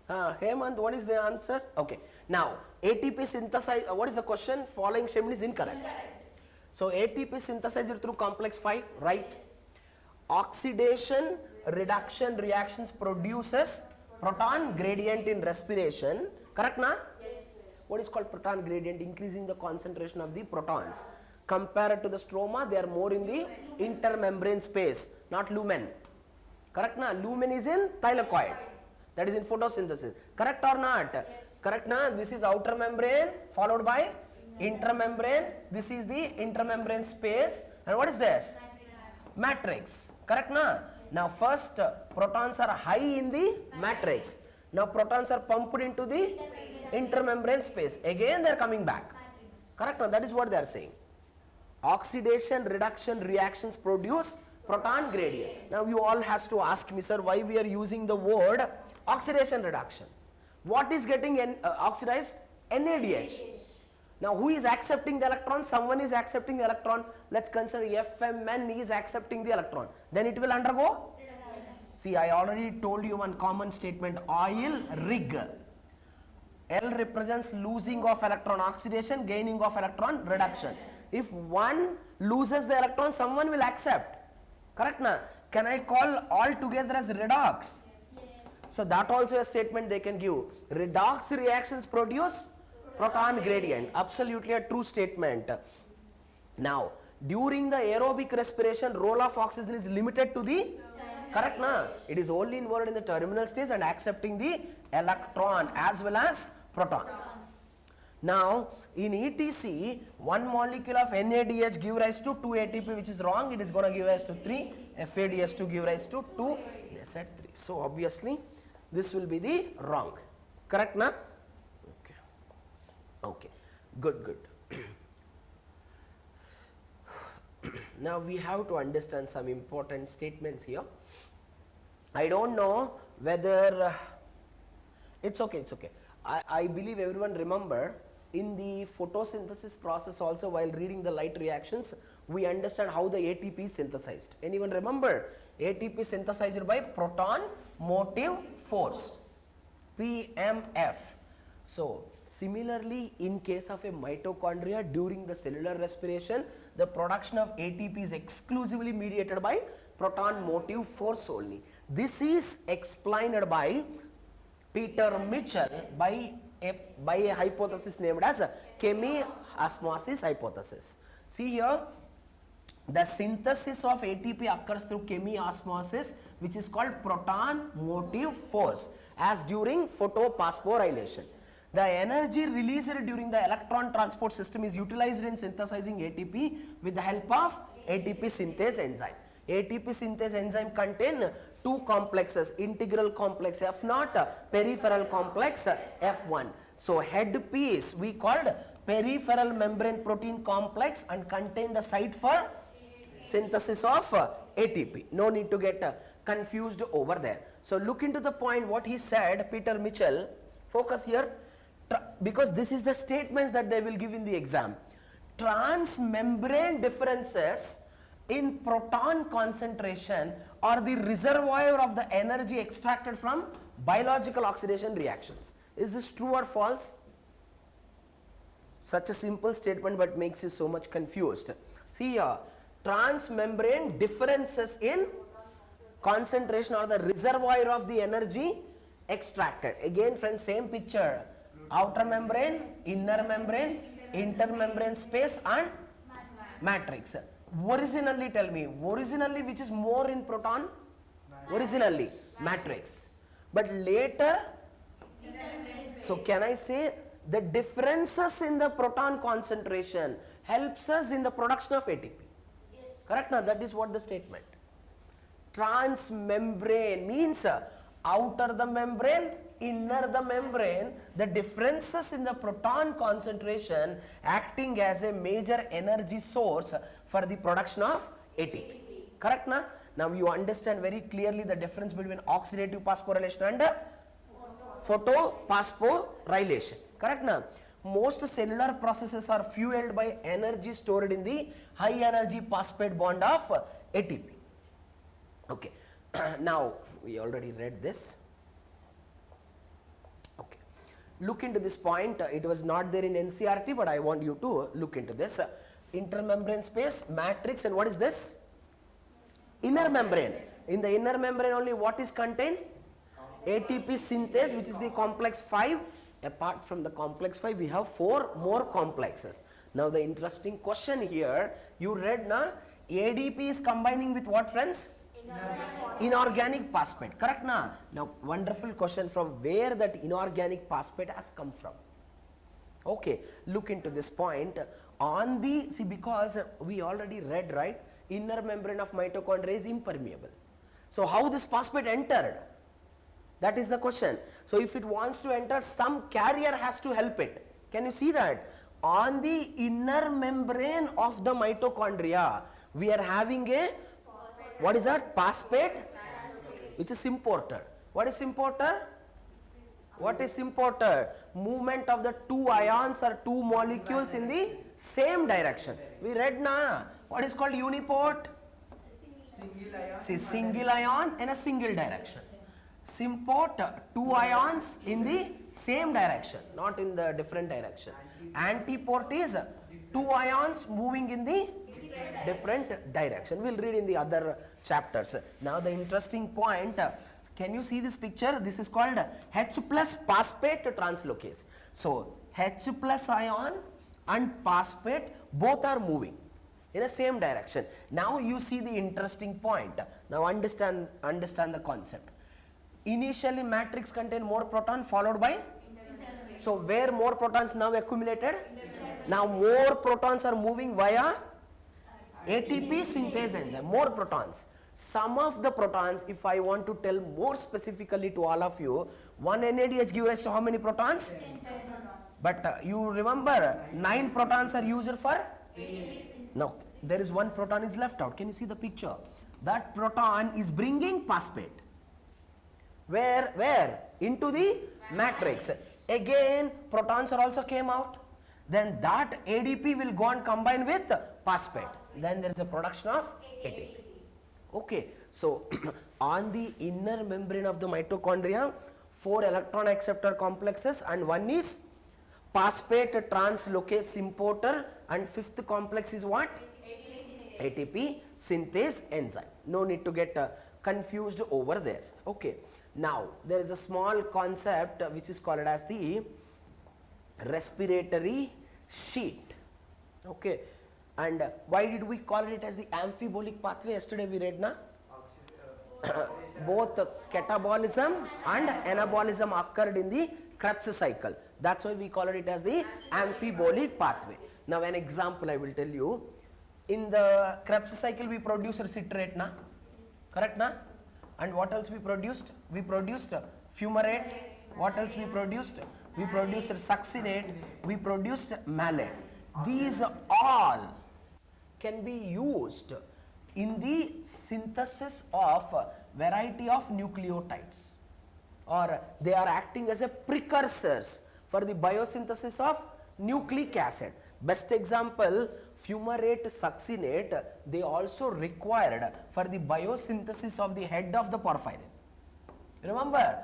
Hemant, what is the answer? Okay. Now ATP synthesized. What is the question? Following statement is incorrect. So ATP synthesized through complex 5, right? Yes. Oxidation reduction reactions produces proton gradient in respiration. Correct, na? Yes. What is called proton gradient? Increasing the concentration of the protons. Compared to the stroma, they are more in the intermembrane space, not lumen. Correct, na? Lumen is in thylakoid. That is in photosynthesis. Correct or not? Yes. Correct, na? This is outer membrane followed by intermembrane. This is the intermembrane space. And what is this? Matrix. Correct, na? Now first protons are high in the matrix. Now protons are pumped into the intermembrane space. Again they are coming back. Correct, na? That is what they are saying. Oxidation reduction reactions produce proton gradient. Now you all has to ask me, sir, why we are using the word oxidation reduction? What is getting oxidized? NADH. Now who is accepting the electron? Someone is accepting the electron. Let's consider FMN is accepting the electron. Then it will undergo? See, I already told you one common statement, oil rig. L represents losing of electron oxidation, gaining of electron reduction. If one loses the electron, someone will accept. Correct, na? Can I call all together as redox? Yes. So that also a statement they can give. Redox reactions produce proton gradient. Absolutely a true statement. Now, during the aerobic respiration, role of oxygen is limited to the correct, na? It is only involved in the terminal stage and accepting the electron as well as proton. Now, in ETC, one molecule of NADH give rise to 2 ATP, which is wrong. It is going to give rise to 3. FADH₂ give rise to 2. They said 3. So obviously, this will be the wrong. Correct, na? Okay. Okay. Good. Now we have to understand some important statements here. I don't know whether it's okay. I believe everyone remember in the photosynthesis process also, while reading the light reactions, we understand how the ATP is synthesized. Anyone remember? ATP synthesized by proton motive force, PMF. So similarly, in case of a mitochondria during the cellular respiration, the production of ATP is exclusively mediated by proton motive force only. This is explained by Peter Mitchell by a hypothesis named as chemiosmosis hypothesis. See here, the synthesis of ATP occurs through chemiosmosis, which is called proton motive force, as during photophosphorylation. The energy released during the electron transport system is utilized in synthesizing ATP with the help of ATP synthase enzyme. ATP synthase enzyme contain two complexes, integral complex F0, peripheral complex F1. So head piece we called peripheral membrane protein complex and contain the site for synthesis of ATP. No need to get confused over there. So look into the point what he said, Peter Mitchell, focus here, because this is the statements that they will give in the exam. Transmembrane differences in proton concentration are the reservoir of the energy extracted from biological oxidation reactions. Is this true or false? Such a simple statement but makes you so much confused. See here, transmembrane differences in concentration or the reservoir of the energy extracted. Again friends, same picture, outer membrane, inner membrane, intermembrane space and matrix. Originally tell me, originally which is more in proton? Originally matrix, but later, so can I say the differences in the proton concentration helps us in the production of ATP? Yes. Correct now? That is what the statement. Transmembrane means outer the membrane, inner the membrane, the differences in the proton concentration acting as a major energy source for the production of ATP. Correct na? Now you understand very clearly the difference between oxidative phosphorylation and photophosphorylation. Correct na? Most cellular processes are fueled by energy stored in the high energy phosphate bond of ATP. Okay. Now we already read this. Okay. Look into this point. It was not there in NCRT, but I want you to look into this. Intermembrane space, matrix, and what is this? Inner membrane. In the inner membrane only what is contained? ATP synthase, which is the complex 5. Apart from the complex 5, we have 4 more complexes. Now the interesting question here, you read na, ADP is combining with what friends? Inorganic phosphate. Correct na? Now wonderful question, from where that inorganic phosphate has come from. Okay, look into this point. On the, see, because we already read, right, inner membrane of mitochondria is impermeable. So how this phosphate entered? That is the question. So if it wants to enter, some carrier has to help it. Can you see that? On the inner membrane of the mitochondria, we are having a, what is that? Phosphate, which is importer. What is importer? What is importer? Movement of the two ions or two molecules in the same direction. We read na. What is called uniport? See, single ion in a single direction. Symport, two ions in the same direction, not in the different direction. Antiport is two ions moving in the different direction. We'll read in the other chapters. Now the interesting point, can you see this picture? This is called H plus phosphate translocase. So H plus ion and phosphate both are moving in the same direction. Now you see the interesting point. Now understand the concept. Initially matrix contain more proton followed by, so where more protons now accumulated? Now more protons are moving via ATP synthase enzyme, more protons. Some of the protons, if I want to tell more specifically to all of you, one NADH gives rise to how many protons? 10 protons. But you remember 9 protons are used for? No, there is one proton is left out. Can you see the picture? That proton is bringing phosphate. Where? Into the matrix. Again, protons are also came out. Then that ADP will go and combine with phosphate. Then there is a production of ATP. Okay, so on the inner membrane of the mitochondria, 4 electron acceptor complexes and one is phosphate translocase importer, and 5th complex is what? ATP synthase enzyme. No need to get confused over there. Okay. Now there is a small concept which is called as the respiratory sheet. Okay, and why did we call it as the amphibolic pathway? Yesterday we read na both catabolism and anabolism occurred in the Krebs cycle. That's why we call it as the amphibolic pathway. Now an example I will tell you. In the Krebs cycle we produced citrate, na? Correct, na? And what else we produced? We produced fumarate. What else we produced? We produced succinate. We produced malate. These all can be used in the synthesis of variety of nucleotides, or they are acting as a precursors for the biosynthesis of nucleic acid. Best example, fumarate, succinate, they also required for the biosynthesis of the head of the porphyrin. Remember,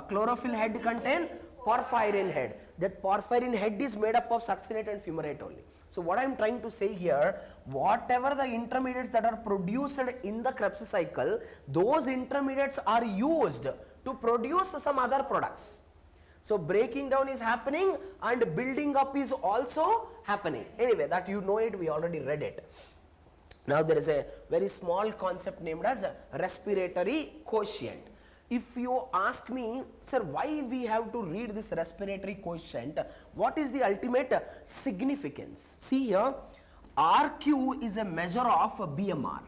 chlorophyll head contain porphyrin head. That porphyrin head is made up of succinate and fumarate only. So what I am trying to say here, whatever the intermediates that are produced in the Krebs cycle, those intermediates are used to produce some other products. So breaking down is happening and building up is also happening. Anyway, that you know it, we already read it. Now there is a very small concept named as respiratory quotient. If you ask me, sir, why we have to read this respiratory quotient, what is the ultimate significance? See here, RQ is a measure of BMR,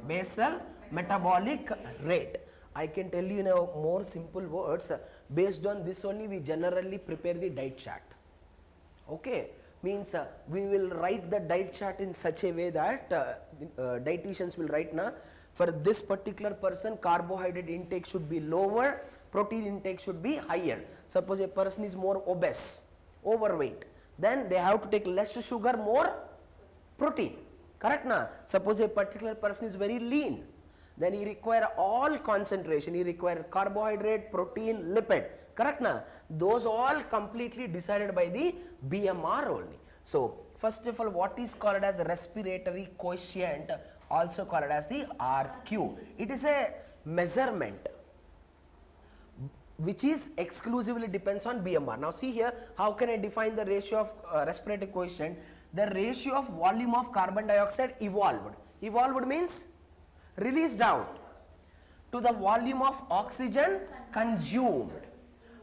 basal metabolic rate. I can tell you in a more simple words, based on this only we generally prepare the diet chart. Okay, means we will write the diet chart in such a way that dietitians will write, na, for this particular person carbohydrate intake should be lower, protein intake should be higher. Suppose a person is more obese, overweight, then they have to take less sugar, more protein. Correct, na? Suppose a particular person is very lean, then he require all concentration, he require carbohydrate, protein, lipid. Correct, na? Those all completely decided by the BMR only. So first of all, what is called as respiratory quotient, also called as the RQ. It is a measurement which is exclusively depends on BMR. Now see here, how can I define the ratio of respiratory quotient? The ratio of volume of carbon dioxide evolved. Evolved means released out to the volume of oxygen consumed.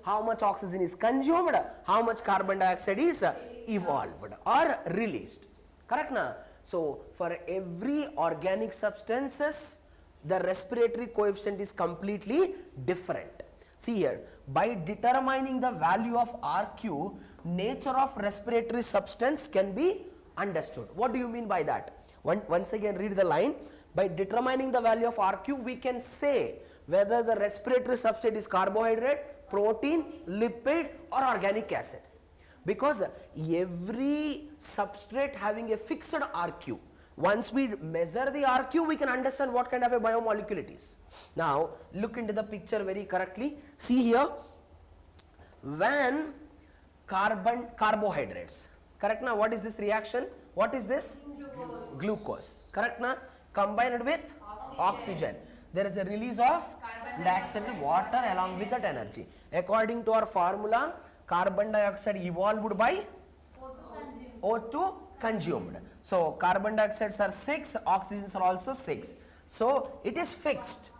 How much oxygen is consumed, how much carbon dioxide is evolved or released. Correct, na? So for every organic substances, the respiratory coefficient is completely different. See here, by determining the value of RQ, nature of respiratory substance can be understood. What do you mean by that? Once again read the line. By determining the value of RQ, we can say whether the respiratory substrate is carbohydrate, protein, lipid or organic acid. Because every substrate having a fixed RQ. Once we measure the RQ, we can understand what kind of a biomolecule it is. Now look into the picture very correctly. See here, when carbohydrates, correct na, what is this reaction? What is this? Glucose. Correct na? Combined with oxygen. There is a release of dioxide, water along with that energy. According to our formula, carbon dioxide evolved by O2 consumed. So carbon dioxides are 6, oxygens are also 6. So it is fixed.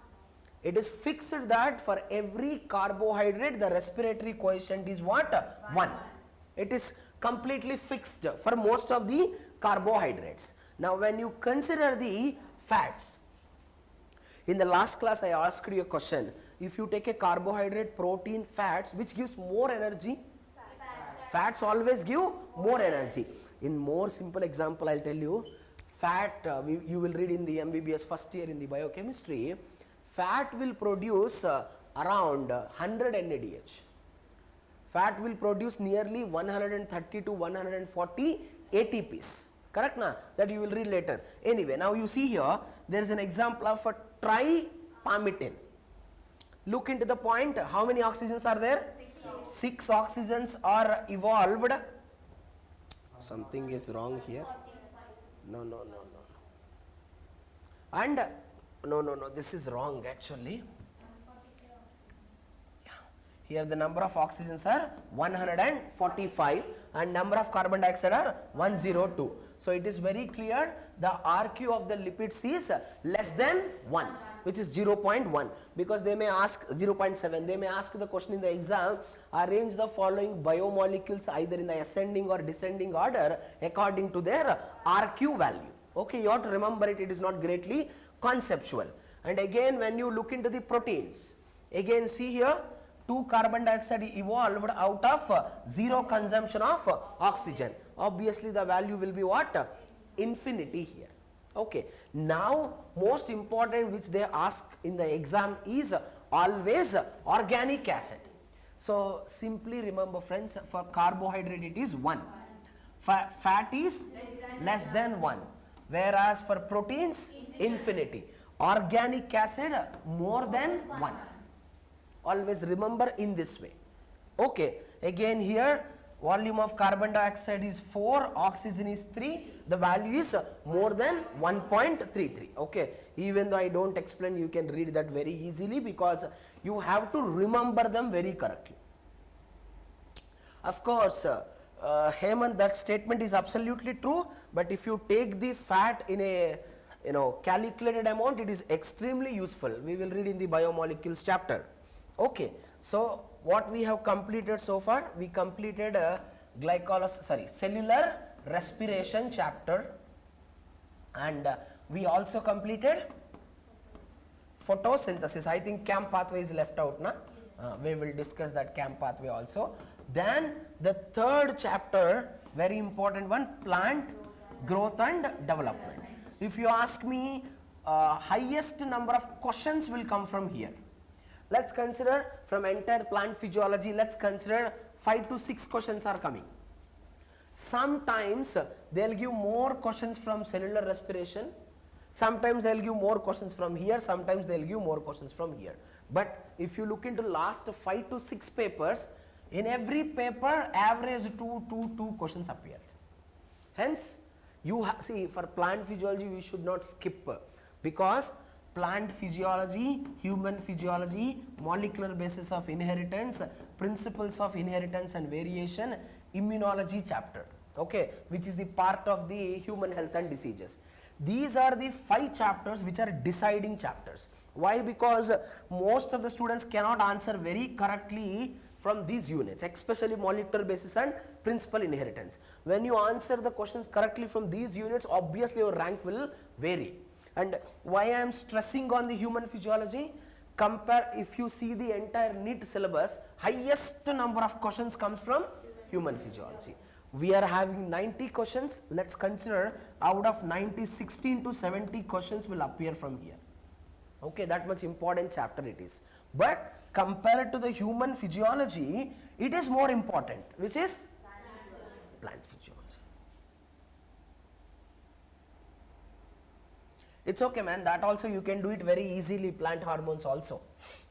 It is fixed that for every carbohydrate the respiratory coefficient is what? 1. It is completely fixed for most of the carbohydrates. Now when you consider the fats, in the last class I asked you a question. If you take a carbohydrate, protein, fats, which gives more energy? Fats always give more energy. In more simple example, I'll tell you, fat, you will read in the MBBS first year in the biochemistry, fat will produce around 100 NADH. Fat will produce nearly 130 to 140 ATPs. Correct na? That you will read later. Anyway, now you see here, there is an example of a tripalmitin. Look into the point, how many oxygens are there? 6 oxygens are evolved. Something is wrong here. No. And no, this is wrong actually. Yeah. Here the number of oxygens are 145 and number of carbon dioxide are 102. So it is very clear the RQ of the lipids is less than 1, which is 0.1, because they may ask 0.7, they may ask the question in the exam, arrange the following biomolecules either in the ascending or descending order according to their RQ value. Okay, you have to remember it, it is not greatly conceptual. And again, when you look into the proteins, again see here, 2 carbon dioxide evolved out of 0 consumption of oxygen. Obviously the value will be what? Infinity here. Okay. Now most important which they ask in the exam is always organic acid. So simply remember friends, for carbohydrate it is 1, fat is less than 1, whereas for proteins infinity, organic acid more than 1. Always remember in this way. Okay, again here volume of carbon dioxide is 4, oxygen is 3, the value is more than 1.33. Okay, even though I don't explain, you can read that very easily because you have to remember them very correctly. Of course, Hemant, that statement is absolutely true, but if you take the fat in a calculated amount, it is extremely useful. We will read in the biomolecules chapter. Okay, so what we have completed so far, we completed cellular respiration chapter, and we also completed photosynthesis. I think CAM pathway is left out, na? We will discuss that CAM pathway also. Then the third chapter, very important one, plant growth and development. If you ask me, highest number of questions will come from here. Let's consider from entire plant physiology, let's consider 5 to 6 questions are coming. Sometimes they'll give more questions from cellular respiration, sometimes they'll give more questions from here, sometimes they'll give more questions from here. But if you look into last 5 to 6 papers, in every paper average 2 questions appear. Hence, you see, for plant physiology we should not skip, because plant physiology, human physiology, molecular basis of inheritance, principles of inheritance and variation, immunology chapter, okay, which is the part of the human health and diseases. These are the 5 chapters which are deciding chapters. Why? Because most of the students cannot answer very correctly from these units, especially molecular basis and principal inheritance. When you answer the questions correctly from these units, obviously your rank will vary. And why I am stressing on the human physiology, compare, if you see the entire NEET syllabus, highest number of questions comes from human physiology. We are having 90 questions, let's consider out of 90, 16 to 70 questions will appear from here. Okay, that much important chapter it is. But compared to the human physiology, it is more important, which is plant physiology. It's okay, man, that also you can do it very easily, plant hormones also.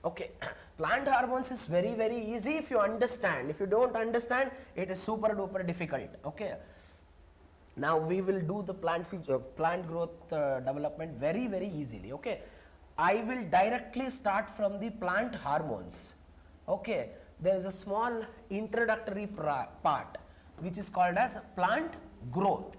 Okay, plant hormones is very, very easy if you understand. If you don't understand, it is super duper difficult. Okay, now we will do the plant growth development very, very easily. Okay, I will directly start from the plant hormones. Okay, there is a small introductory part which is called as plant growth.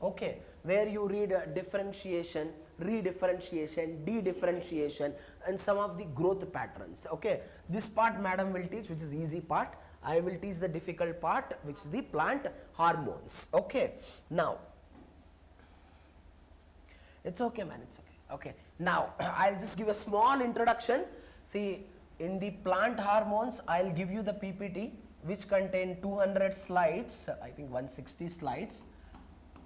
Okay, where you read differentiation, redifferentiation, dedifferentiation, and some of the growth patterns. Okay, this part madam will teach, which is easy part. I will teach the difficult part, which is the plant hormones. Okay, now it's okay, man, it's okay. Okay, now I'll just give a small introduction. See, in the plant hormones, I'll give you the PPT which contain 200 slides, I think 160 slides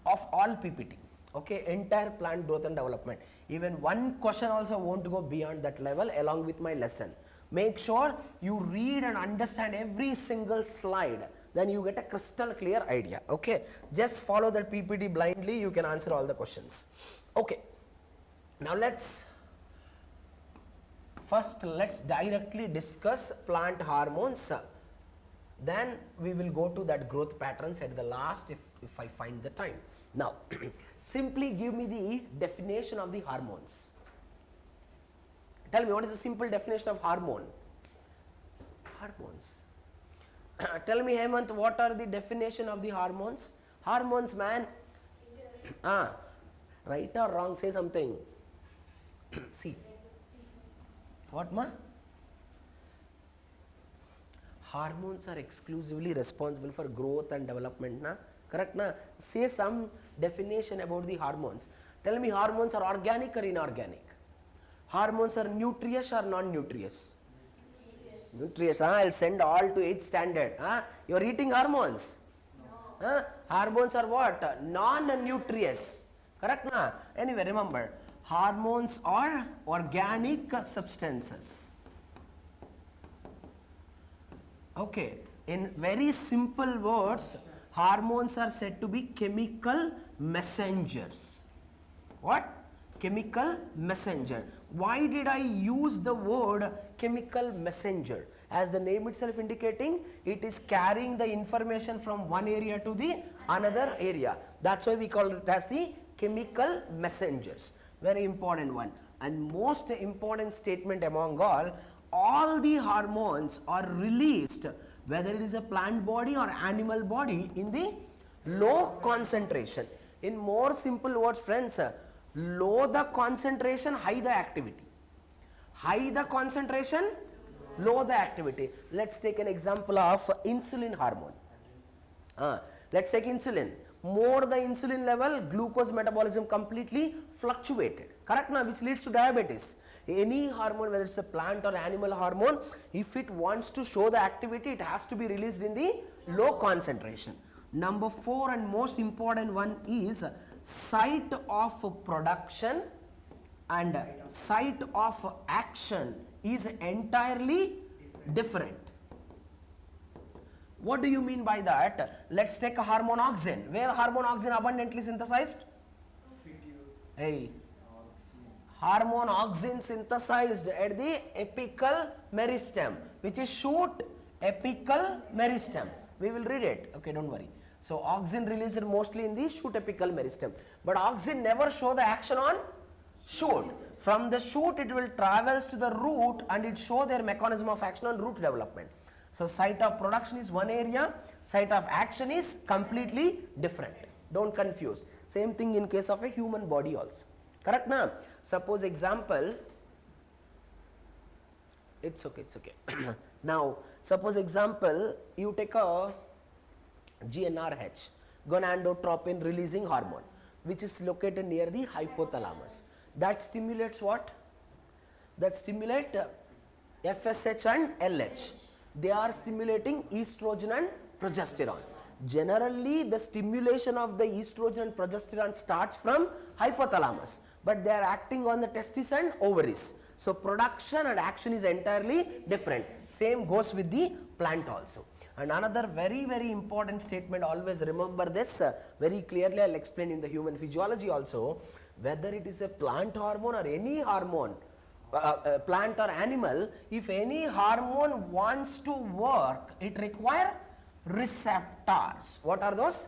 of all PPT. Okay, entire plant growth and development. Even one question also won't go beyond that level along with my lesson. Make sure you read and understand every single slide, then you get a crystal clear idea. Okay, just follow that PPT blindly, you can answer all the questions. Okay, now let's directly discuss plant hormones. Then we will go to that growth patterns at the last if I find the time. Now, simply give me the definition of the hormones. Tell me, what is the simple definition of hormone? Hormones. Tell me, Hemant, what are the definition of the hormones? Hormones, man. Right or wrong? Say something. See. What ma? Hormones are exclusively responsible for growth and development, na? Correct, na? Say some definition about the hormones. Tell me, hormones are organic or inorganic? Hormones are nutritious or non-nutritious? Nutritious. I'll send all to 8th standard. You are eating hormones? No. Hormones are what? Non-nutritious. Correct, na? Anyway, remember, hormones are organic substances. Okay, in very simple words, hormones are said to be chemical messengers. What? Chemical messenger. Why did I use the word chemical messenger? As the name itself indicating, it is carrying the information from one area to the another area. That's why we call it as the chemical messengers. Very important one. And most important statement among all the hormones are released, whether it is a plant body or animal body, in the low concentration. In more simple words, friends, low the concentration, high the activity. High the concentration, low the activity. Let's take an example of insulin hormone. Let's take insulin. More the insulin level, glucose metabolism completely fluctuated. Correct now, which leads to diabetes. Any hormone, whether it's a plant or animal hormone, if it wants to show the activity, it has to be released in the low concentration. Number 4 and most important one is site of production and site of action is entirely different. What do you mean by that? Let's take a hormone auxin. Where hormone auxin abundantly synthesized? Hey, hormone auxin synthesized at the apical meristem, which is shoot apical meristem. We will read it. Okay, don't worry. So auxin released mostly in the shoot apical meristem, but auxin never show the action on shoot. From the shoot, it will travels to the root and it show their mechanism of action on root development. So site of production is one area, site of action is completely different. Don't confuse. Same thing in case of a human body also. Correct na? Suppose example, it's okay. Now, suppose example, you take a GnRH, gonadotropin releasing hormone, which is located near the hypothalamus. That stimulates what? That stimulate FSH and LH. They are stimulating estrogen and progesterone. Generally, the stimulation of the estrogen and progesterone starts from hypothalamus, but they are acting on the testes and ovaries. So production and action is entirely different. Same goes with the plant also. And another very, very important statement, always remember this very clearly, I will explain in the human physiology also, whether it is a plant hormone or any hormone, plant or animal, if any hormone wants to work, it requires receptors. What are those?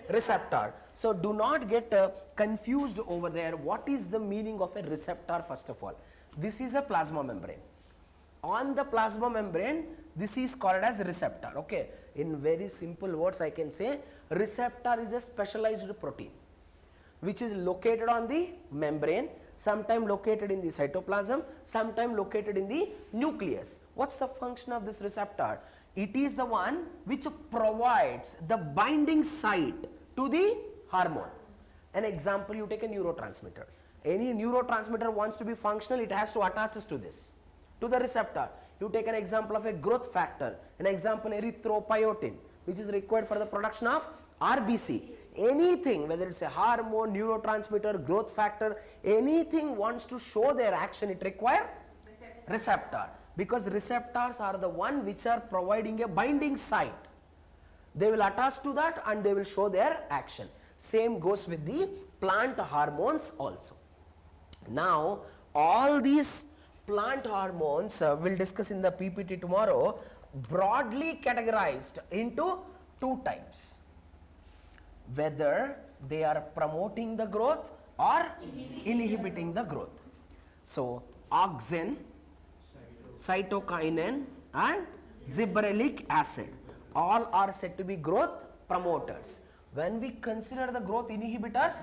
Receptor. So do not get confused over there. What is the meaning of a receptor first of all? This is a plasma membrane. On the plasma membrane, this is called as receptor. Okay. In very simple words, I can say receptor is a specialized protein which is located on the membrane, sometime located in the cytoplasm, sometime located in the nucleus. What's the function of this receptor? It is the one which provides the binding site to the hormone. An example, you take a neurotransmitter. Any neurotransmitter wants to be functional, it has to attach to this, to the receptor. You take an example of a growth factor, an example erythropoietin, which is required for the production of RBC. Anything, whether it's a hormone, neurotransmitter, growth factor, anything wants to show their action, it requires receptor. Because receptors are the one which are providing a binding site. They will attach to that and they will show their action. Same goes with the plant hormones also. Now, all these plant hormones we'll discuss in the PPT tomorrow, broadly categorized into two types. Whether they are promoting the growth or inhibiting the growth. So, auxin, cytokinin and gibberellic acid, all are said to be growth promoters. When we consider the growth inhibitors,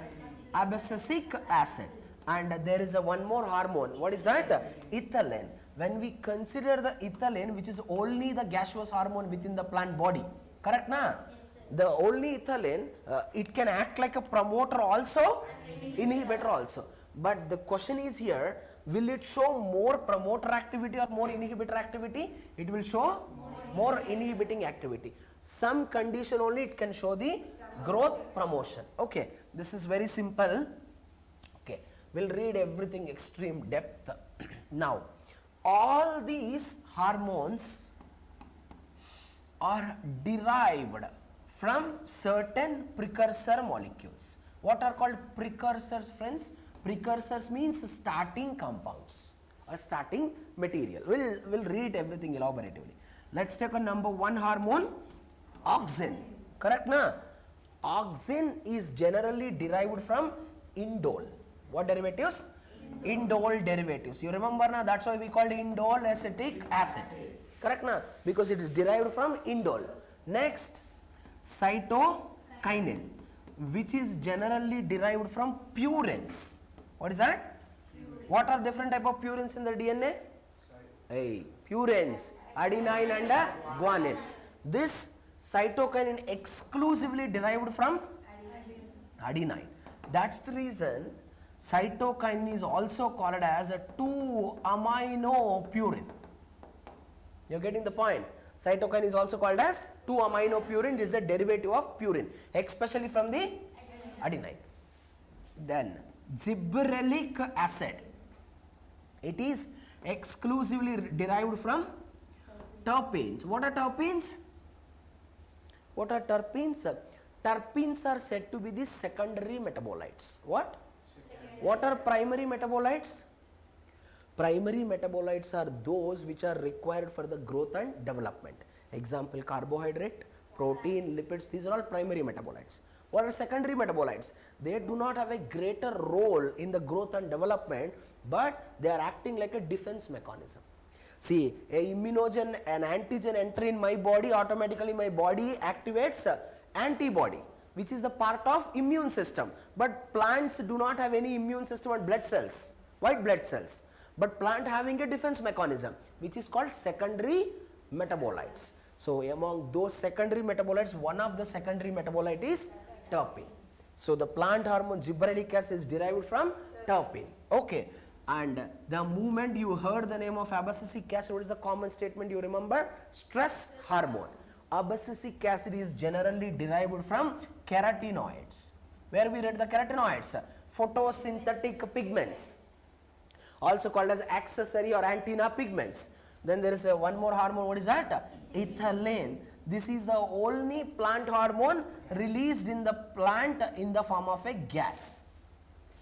abscisic acid, and there is a one more hormone. What is that? Ethylene. when we consider the ethylene, which is only the gaseous hormone within the plant body, correct na? Yes, sir. The only ethylene, it can act like a promoter also, inhibitor also. But the question is here, will it show more promoter activity or more inhibitor activity? It will show more inhibiting activity. Some condition only it can show the growth promotion. Okay, this is very simple. Okay, we'll read everything extreme depth. Now, all these hormones are derived from certain precursor molecules. What are called precursors, friends? Precursors means starting compounds or starting material. We'll read everything elaboratively. Let's take a number one hormone, auxin. Correct na? Auxin is generally derived from indole. What derivatives? Indole derivatives. You remember na? That's why we called indole acetic acid. Correct na? Because it is derived from indole. Next, cytokinin, which is generally derived from purines. What is that? What are different type of purines in the DNA? Hey, purines, adenine and guanine. This cytokinin exclusively derived from adenine. That's the reason cytokinin is also called as a 2-aminopurine. You're getting the point? Cytokinin is also called as 2-aminopurine. This is a derivative of purine, especially from the adenine. Then gibberellic acid. It is exclusively derived from terpenes. What are terpenes? What are terpenes? Terpenes are said to be the secondary metabolites. What? What are primary metabolites? Primary metabolites are those which are required for the growth and development. Example, carbohydrate, protein, lipids, these are all primary metabolites. What are secondary metabolites? They do not have a greater role in the growth and development, but they are acting like a defense mechanism. See, a immunogen, an antigen enter in my body, automatically my body activates antibody, which is the part of immune system. But plants do not have any immune system and blood cells, white blood cells. But plant having a defense mechanism, which is called secondary metabolites. So among those secondary metabolites, one of the secondary metabolite is terpene. So the plant hormone gibberellic acid is derived from terpene. Okay. And the moment you heard the name of abscisic acid, what is the common statement you remember? Stress hormone. Abscisic acid is generally derived from carotenoids. Where we read the carotenoids? Photosynthetic pigments, also called as accessory or antenna pigments. Then there is one more hormone. What is that? Ethylene. This is the only plant hormone released in the plant in the form of a gas.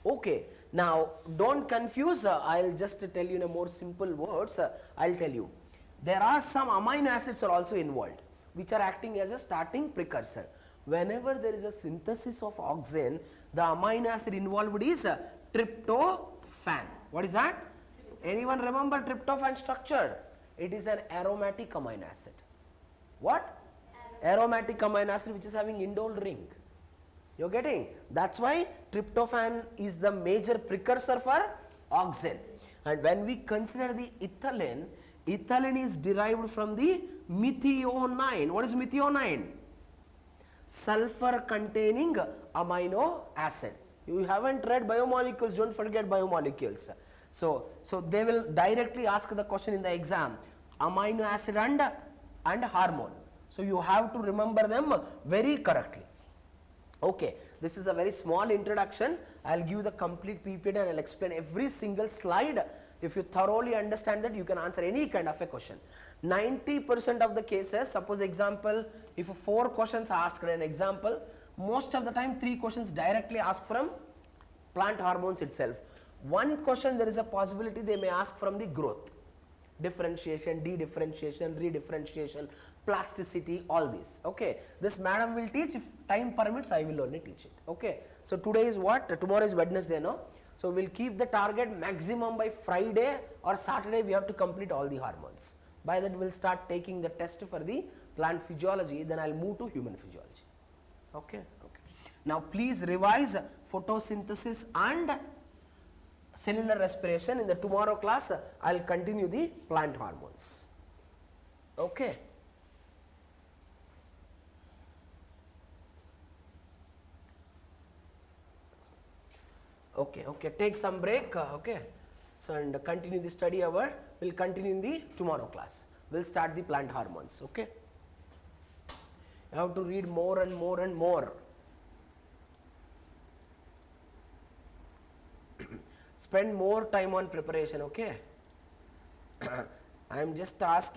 Okay. Now, don't confuse. I'll just tell you in a more simple words. I'll tell you. There are some amino acids are also involved, which are acting as a starting precursor. Whenever there is a synthesis of auxin, the amino acid involved is tryptophan. What is that? Anyone remember tryptophan structure? It is an aromatic amino acid. What? Aromatic amino acid which is having indole ring. You're getting? That's why tryptophan is the major precursor for auxin. And when we consider the ethylene, ethylene is derived from the methionine. What is methionine? Sulfur containing amino acid. You haven't read biomolecules, don't forget biomolecules. So they will directly ask the question in the exam, amino acid and hormone. So you have to remember them very correctly. Okay, this is a very small introduction. I'll give the complete PPT and I'll explain every single slide. If you thoroughly understand that, you can answer any kind of a question. 90% of the cases, suppose example, if 4 questions are asked in an example, most of the time 3 questions directly asked from plant hormones itself. 1 question there is a possibility they may ask from the growth, differentiation, de-differentiation, redifferentiation, plasticity, all this. Okay, this madam will teach. If time permits, I will only teach it. Okay, so today is what? Tomorrow is Wednesday, no? So we'll keep the target maximum by Friday or Saturday. We have to complete all the hormones. By that we'll start taking the test for the plant physiology. Then I'll move to human physiology. Okay. Okay. Now please revise photosynthesis and cellular respiration. In the tomorrow class, I will continue the plant hormones. Okay. Okay, take some break, okay. So, and continue the study hour, we will continue in the tomorrow class. We will start the plant hormones, okay. You have to read more and more and more. Spend more time on preparation, okay. I am just asking